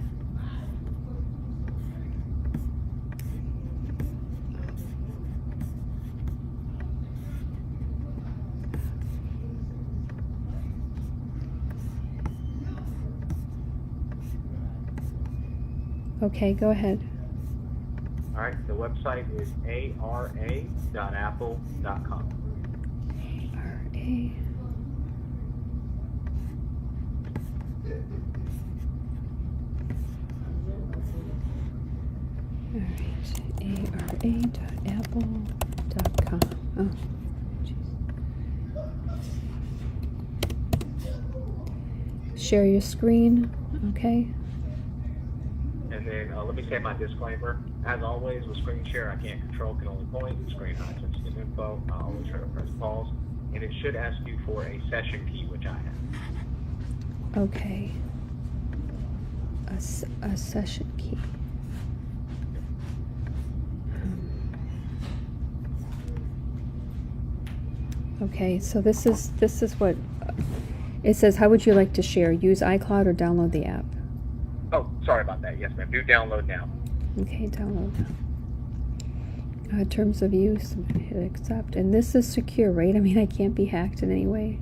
Okay, go ahead. All right, the website is ara.apple.com. ARA. All right, ara.apple.com. Oh, jeez. Share your screen, okay? And then let me say my disclaimer. As always, with screen share, I can't control, can only point. Screen hide sensitive info. I always try to press pause. And it should ask you for a session key, which I have. Okay. A session key. Okay, so this is what it says. How would you like to share? Use iCloud or download the app? Oh, sorry about that. Yes, ma'am. Do download now. Okay, download now. Terms of use, hit accept. And this is secure, right? I mean, I can't be hacked in any way.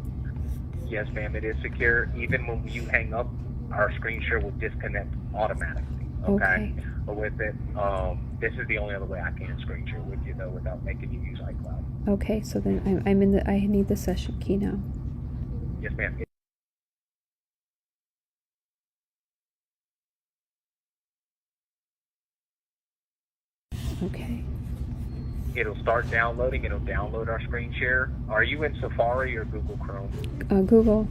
Yes, ma'am. It is secure. Even when you hang up, our screen share will disconnect automatically. Okay. But with it, this is the only other way I can screen share with you, though, without making you use iCloud. Okay, so then I'm in the. I need the session key now. Yes, ma'am. Okay. It'll start downloading. It'll download our screen share. Are you in Safari or Google Chrome? Google.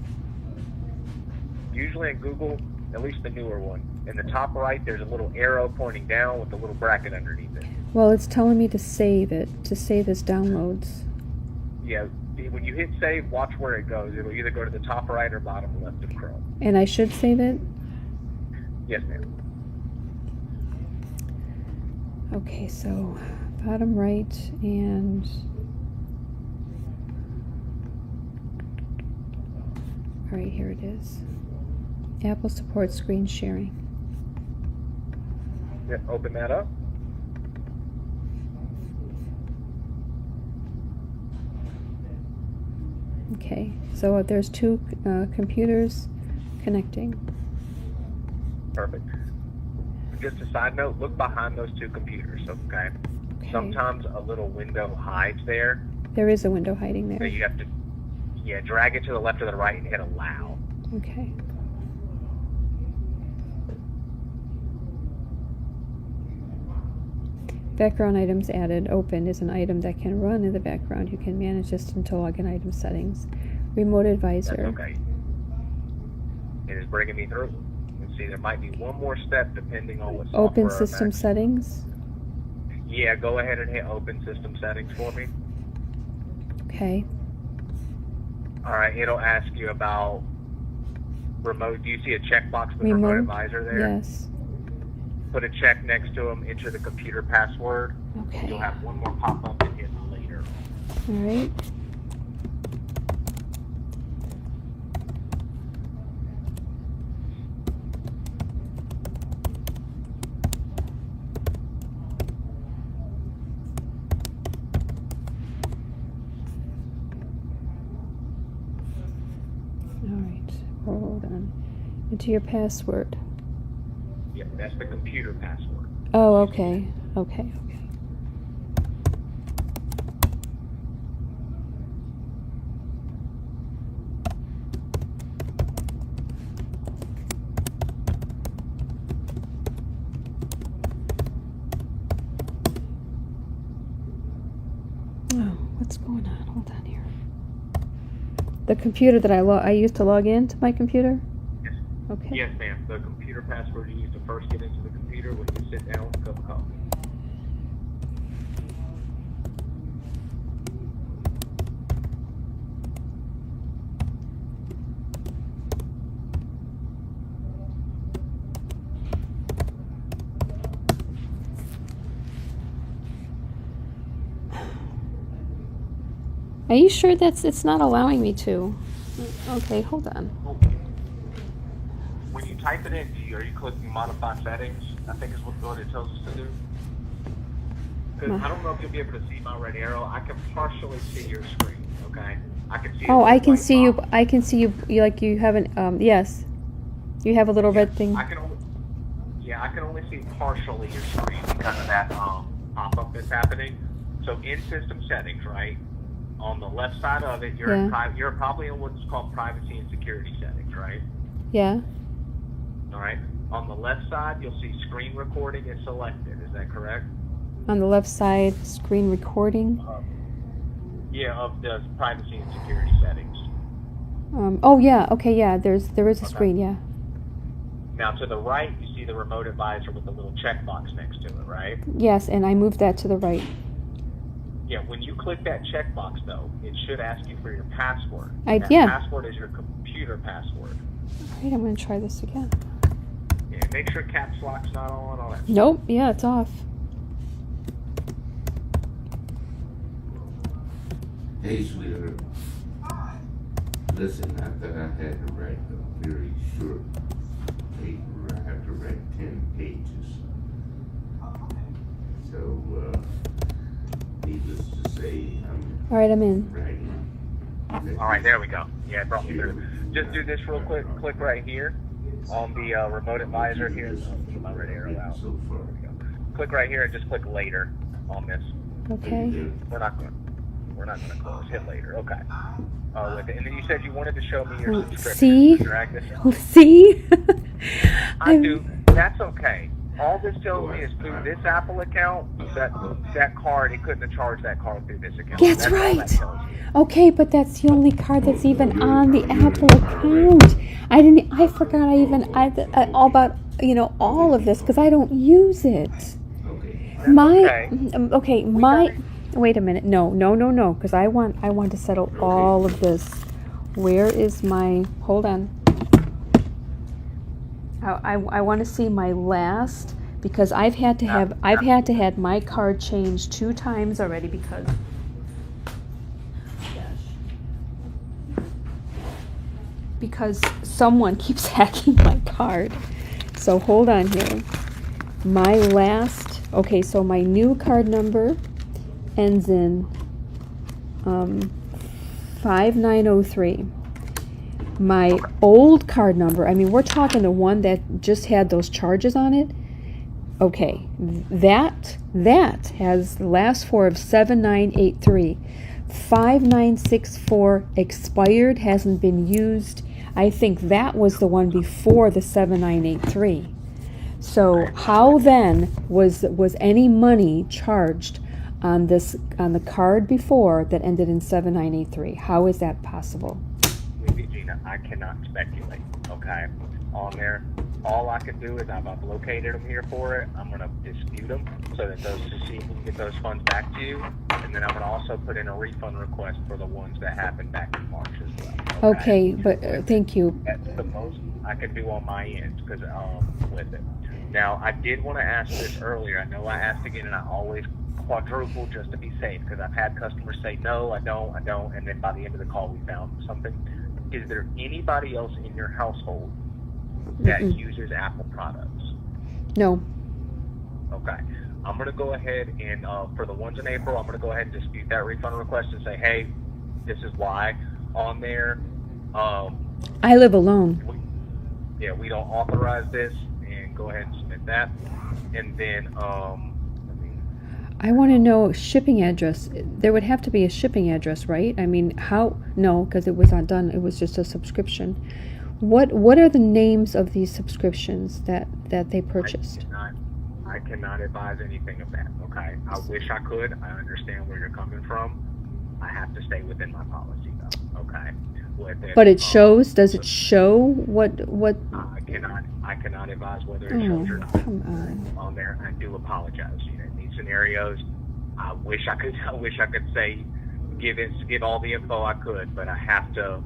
Usually in Google, at least the newer one, in the top right, there's a little arrow pointing down with a little bracket underneath it. Well, it's telling me to save it, to save as downloads. Yeah, when you hit save, watch where it goes. It'll either go to the top right or bottom left of Chrome. And I should save it? Yes, ma'am. Okay, so bottom right and all right, here it is. Apple supports screen sharing. Yep, open that up. Okay, so there's two computers connecting. Perfect. Just a side note, look behind those two computers, okay? Sometimes a little window hides there. There is a window hiding there. So you have to, drag it to the left or the right and hit allow. Okay. Background items added. Open is an item that can run in the background. You can manage this until login item settings. Remote advisor. That's okay. It is bringing me through. Let's see, there might be one more step depending on what software. Open system settings. Yeah, go ahead and hit open system settings for me. Okay. All right, it'll ask you about remote. Do you see a checkbox with remote advisor there? Yes. Put a check next to them, enter the computer password. Okay. You'll have one more pop up and hit later. All right. Hold on. Enter your password. Yep, that's the computer password. Oh, okay. Okay. What's going on? Hold on here. The computer that I used to log into my computer? Yes. Okay. Yes, ma'am. The computer password you use to first get into the computer when you sit down with a cup of coffee. Are you sure it's not allowing me to? Okay, hold on. When you type it in, are you clicking modify settings? I think is what it tells us to do. Because I don't know if you'll be able to see my red arrow. I can partially see your screen. Okay, I can see. Oh, I can see you. I can see you. Like you haven't. Yes, you have a little red thing. I can only see partially your screen because of that pop-up that's happening. So in system settings, right? On the left side of it, you're you're probably in what's called privacy and security settings, right? Yeah. All right. On the left side, you'll see screen recording is selected. Is that correct? On the left side, screen recording. Yeah, of the privacy and security settings. Oh yeah. Okay. Yeah. There is a screen. Yeah. Now to the right, you see the remote advisor with the little checkbox next to it, right? Yes, and I moved that to the right. Yeah, when you click that checkbox, though, it should ask you for your password. That password is your computer password. All right, I'm going to try this again. Yeah, make sure caps lock's not on, all that. Nope, yeah, it's off. Hey, sweetheart. Listen, I thought I had to write a very short paper. I have to write 10 pages. So, needless to say, all right, I'm in. Writing. All right, there we go. Yeah, it brought me through. Just do this real quick. Click right here on the remote advisor here. Get my red arrow out. So far. Click right here and just click later on this. Okay. We're not going to close. Hit later. Okay. And then you said you wanted to show me your subscription. See? Drag this. See? I do. That's okay. All this tells me is through this Apple account, that card, he couldn't have charged that card through this account. That's right. Okay, but that's the only card that's even on the Apple account. I forgot all about, all of this because I don't use it. Wait a minute. No, because I want to settle all of this. Where is my, hold on. I want to see my last, because I've had to have my card changed 2 times already because someone keeps hacking my card. So hold on here. My last, okay, so my new card number ends in 5903. My old card number, we're talking the one that just had those charges on it. Okay, that has the last 4 of 7983. 5964 expired, hasn't been used. I think that was the one before the 7983. So how then was any money charged on the card before that ended in 7983? How is that possible? Gina, I cannot speculate, okay? On there, all I can do is I've located them here for it. I'm going to dispute them so that to see if we can get those funds back to you. And then I'm going to also put in a refund request for the ones that happened back in March as well. Okay, but thank you. That's the most I can do on my end because with it. Now, I did want to ask this earlier. I know I asked again, and I always quadruple just to be safe because I've had customers say, no, I don't, and then by the end of the call we found something. Is there anybody else in your household that uses Apple products? No. Okay. I'm going to go ahead and, for the ones in April, I'm going to go ahead and dispute that refund request and say, hey, this is why on there. I live alone. We don't authorize this, and go ahead and submit that. And then, I want to know shipping address. There would have to be a shipping address, right? How? No, because it was not done. It was just a subscription. What are the names of these subscriptions that they purchased? I cannot advise anything of that, okay? I wish I could. I understand where you're coming from. I have to stay within my policy, though. Okay. With it, But it shows, does it show what, I cannot advise whether it oh, shows or not come on. there. I do apologize. You know, in these scenarios, I wish I could say give all the info I could, but I have to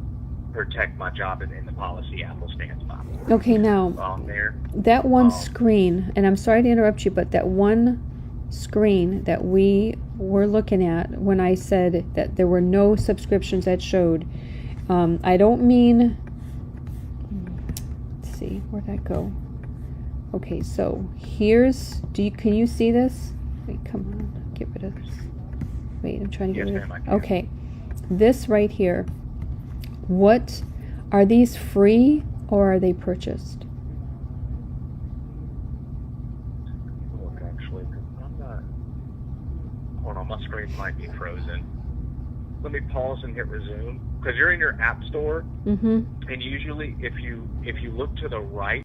protect my job in the policy Apple stands by. Okay, now, On there. that one screen, and I'm sorry to interrupt you, but that one screen that we were looking at when I said that there were no subscriptions that showed, I don't mean, let's see, where'd that go? Okay, so here's, can you see this? Wait, come on, get rid of this. Wait, I'm trying to get rid of it. Okay, this right here, what, are these free or are they purchased? Look, actually, 'cause I'm not. Hold on, my screen might be frozen. Let me pause and hit resume, because you're in your app store, Mm-hmm. and usually if you look to the right.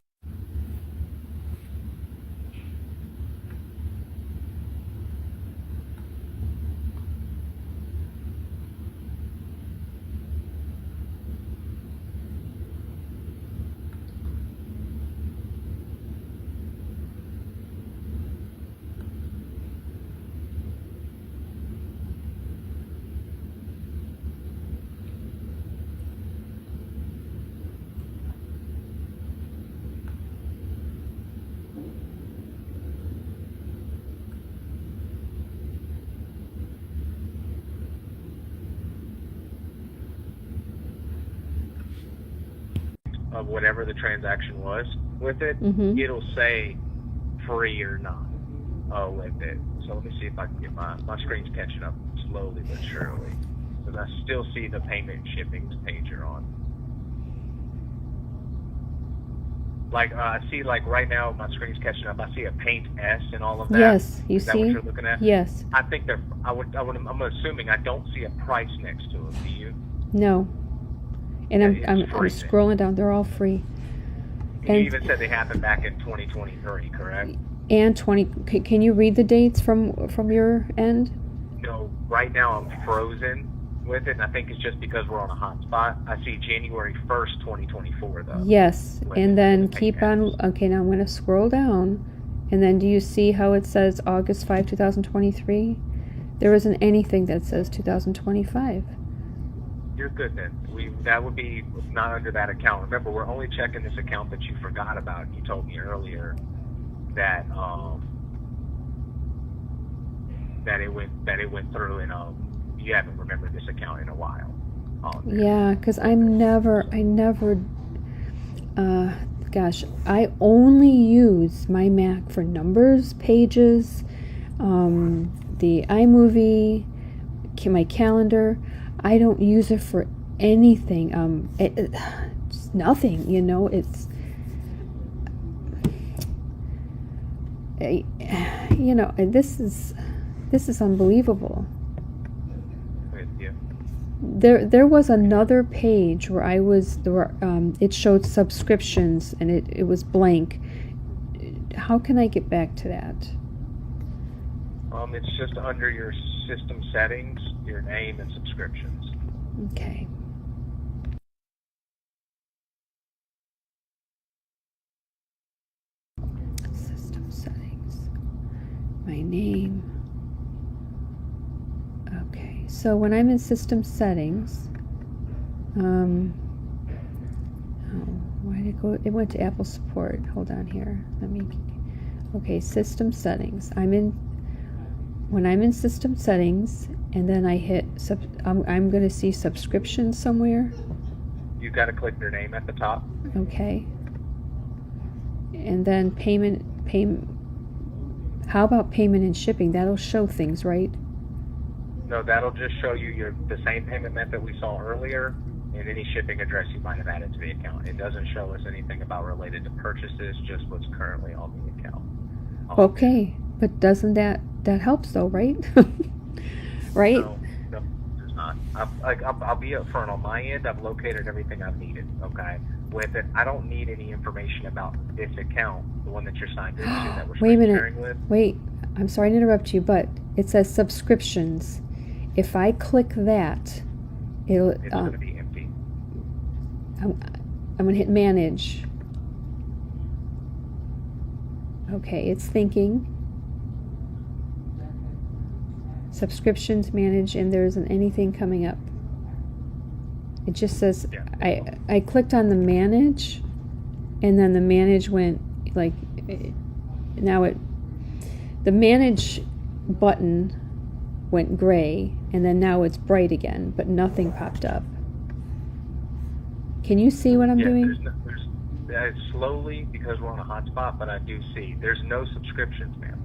Of whatever the transaction was with it, Mhm. it'll say free or not with it. So let me see if I can get my screen's catching up slowly but surely, because I still see the payment and shipping page you're on. Like I see, like right now my screen's catching up. I see a Paint S and all of that. Yes, you Is that see? what you're looking at? Yes. I think I'm assuming I don't see a price next to it. Do you? No. And Yeah, I'm it's free then. scrolling down. They're all free. You And even said they happened back in 2023, correct? and 20. Can you read the dates from your end? No, right now I'm frozen with it, and I think it's just because we're on a hotspot. I see January 1st, 2024, though. Yes. With And it, then with the keep on. payments. Okay, now I'm going to scroll down. And then do you see how it says August 5, 2023? There isn't anything that says 2025. You're good then. That would be not under that account. Remember, we're only checking this account that you forgot about. You told me earlier that it went through, and you haven't remembered this account in a while. Yeah, because I never, gosh, I only use my Mac for numbers, pages, the iMovie, my calendar. I don't use it for anything. It's nothing, you know, it's, you know, this is unbelievable. Yeah. There was another page where it showed subscriptions and it was blank. How can I get back to that? It's just under your system settings, your name and subscriptions. Okay. System settings. My name. Okay, so when I'm in system settings, why did it go? It went to Apple support. Hold on here. Okay, system settings. When I'm in system settings, and then I hit I'm going to see subscriptions somewhere. You got to click their name at the top. Okay. And then payment. How about payment and shipping? That'll show things, right? No, that'll just show you the same payment method we saw earlier and any shipping address you might have added to the account. It doesn't show us anything about related to purchases, just what's currently on the account. Okay, but doesn't that helps though, right? Right? No, it does not. I'll be upfront on my end. I've located everything I've needed. Okay, with it, I don't need any information about this account, the one that you're signed into that we're Wait a minute. sharing with. Wait, I'm sorry to interrupt you, but it says subscriptions, If I click that, it'll, It's going to be empty. I'm going to hit manage. Okay, it's thinking. Subscriptions manage, and there isn't anything coming up. It just says, Yeah. I clicked on the manage, and then the manage went, like, now the manage button went gray, and then now it's bright again, but nothing popped up. Can you see what I'm doing? It's slowly, because we're on a hotspot, but I do see. There's no subscriptions, ma'am,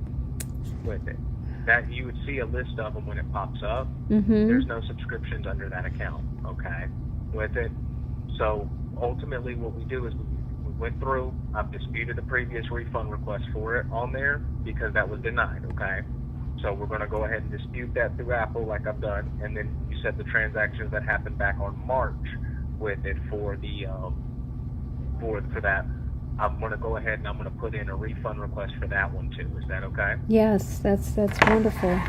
with it. That you would see a list of them when it pops up. Mm-hmm. There's no subscriptions under that account, okay, with it. So ultimately what we do is we went through, I've disputed the previous refund request for it on there because that was denied, okay? So we're going to go ahead and dispute that through Apple like I've done, and then you said the transactions that happened back on March with it for the for that. I'm going to go ahead and I'm going to put in a refund request for that one too. Is that okay? Yes, that's wonderful.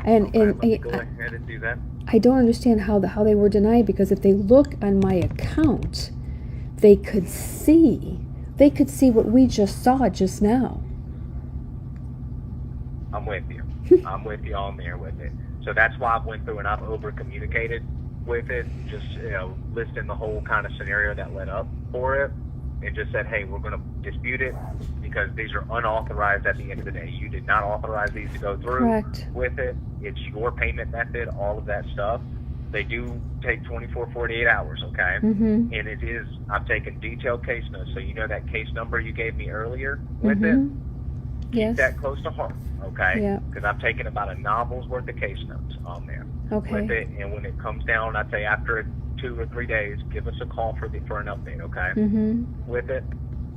And Okay, let me go ahead and do that. I don't understand how they were denied, because if they look on my account, they could see what we just saw just now. I'm with you. I'm with you on there with it. So that's why I went through and I've over communicated with it, just listing the whole kind of scenario that led up for it, and just said, hey, we're going to dispute it because these are unauthorized at the end of the day. You did not authorize these to go through. Correct. With it. It's your payment method, all of that stuff. They do take 24, 48 hours, okay? Mm-hmm. And it is, I've taken detailed case notes. So you know that case number you gave me earlier with it? Yes. Keep that close to heart, okay? Yeah. Because I've taken about a novel's worth of case notes on there. Okay. With it, and when it comes down, I'd say after 2 or 3 days, give us a call for an update, okay? Mm-hmm. With it,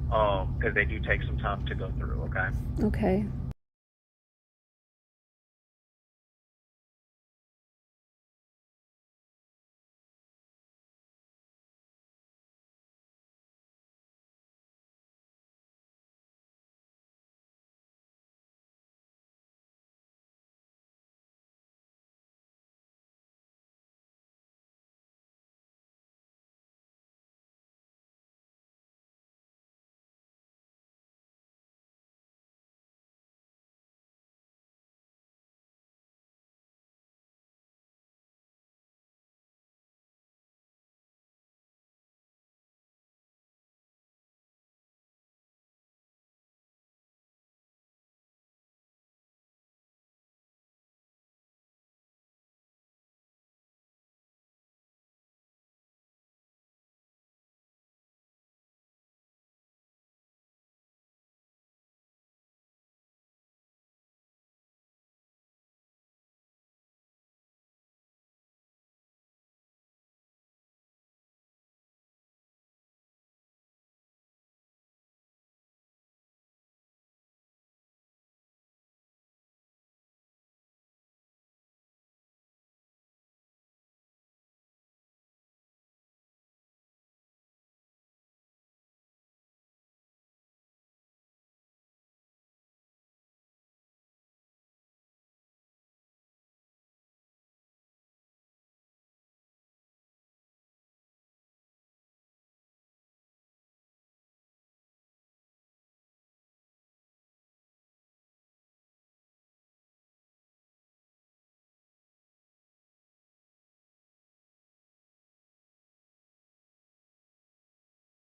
because they do take some time to go through, okay? Okay.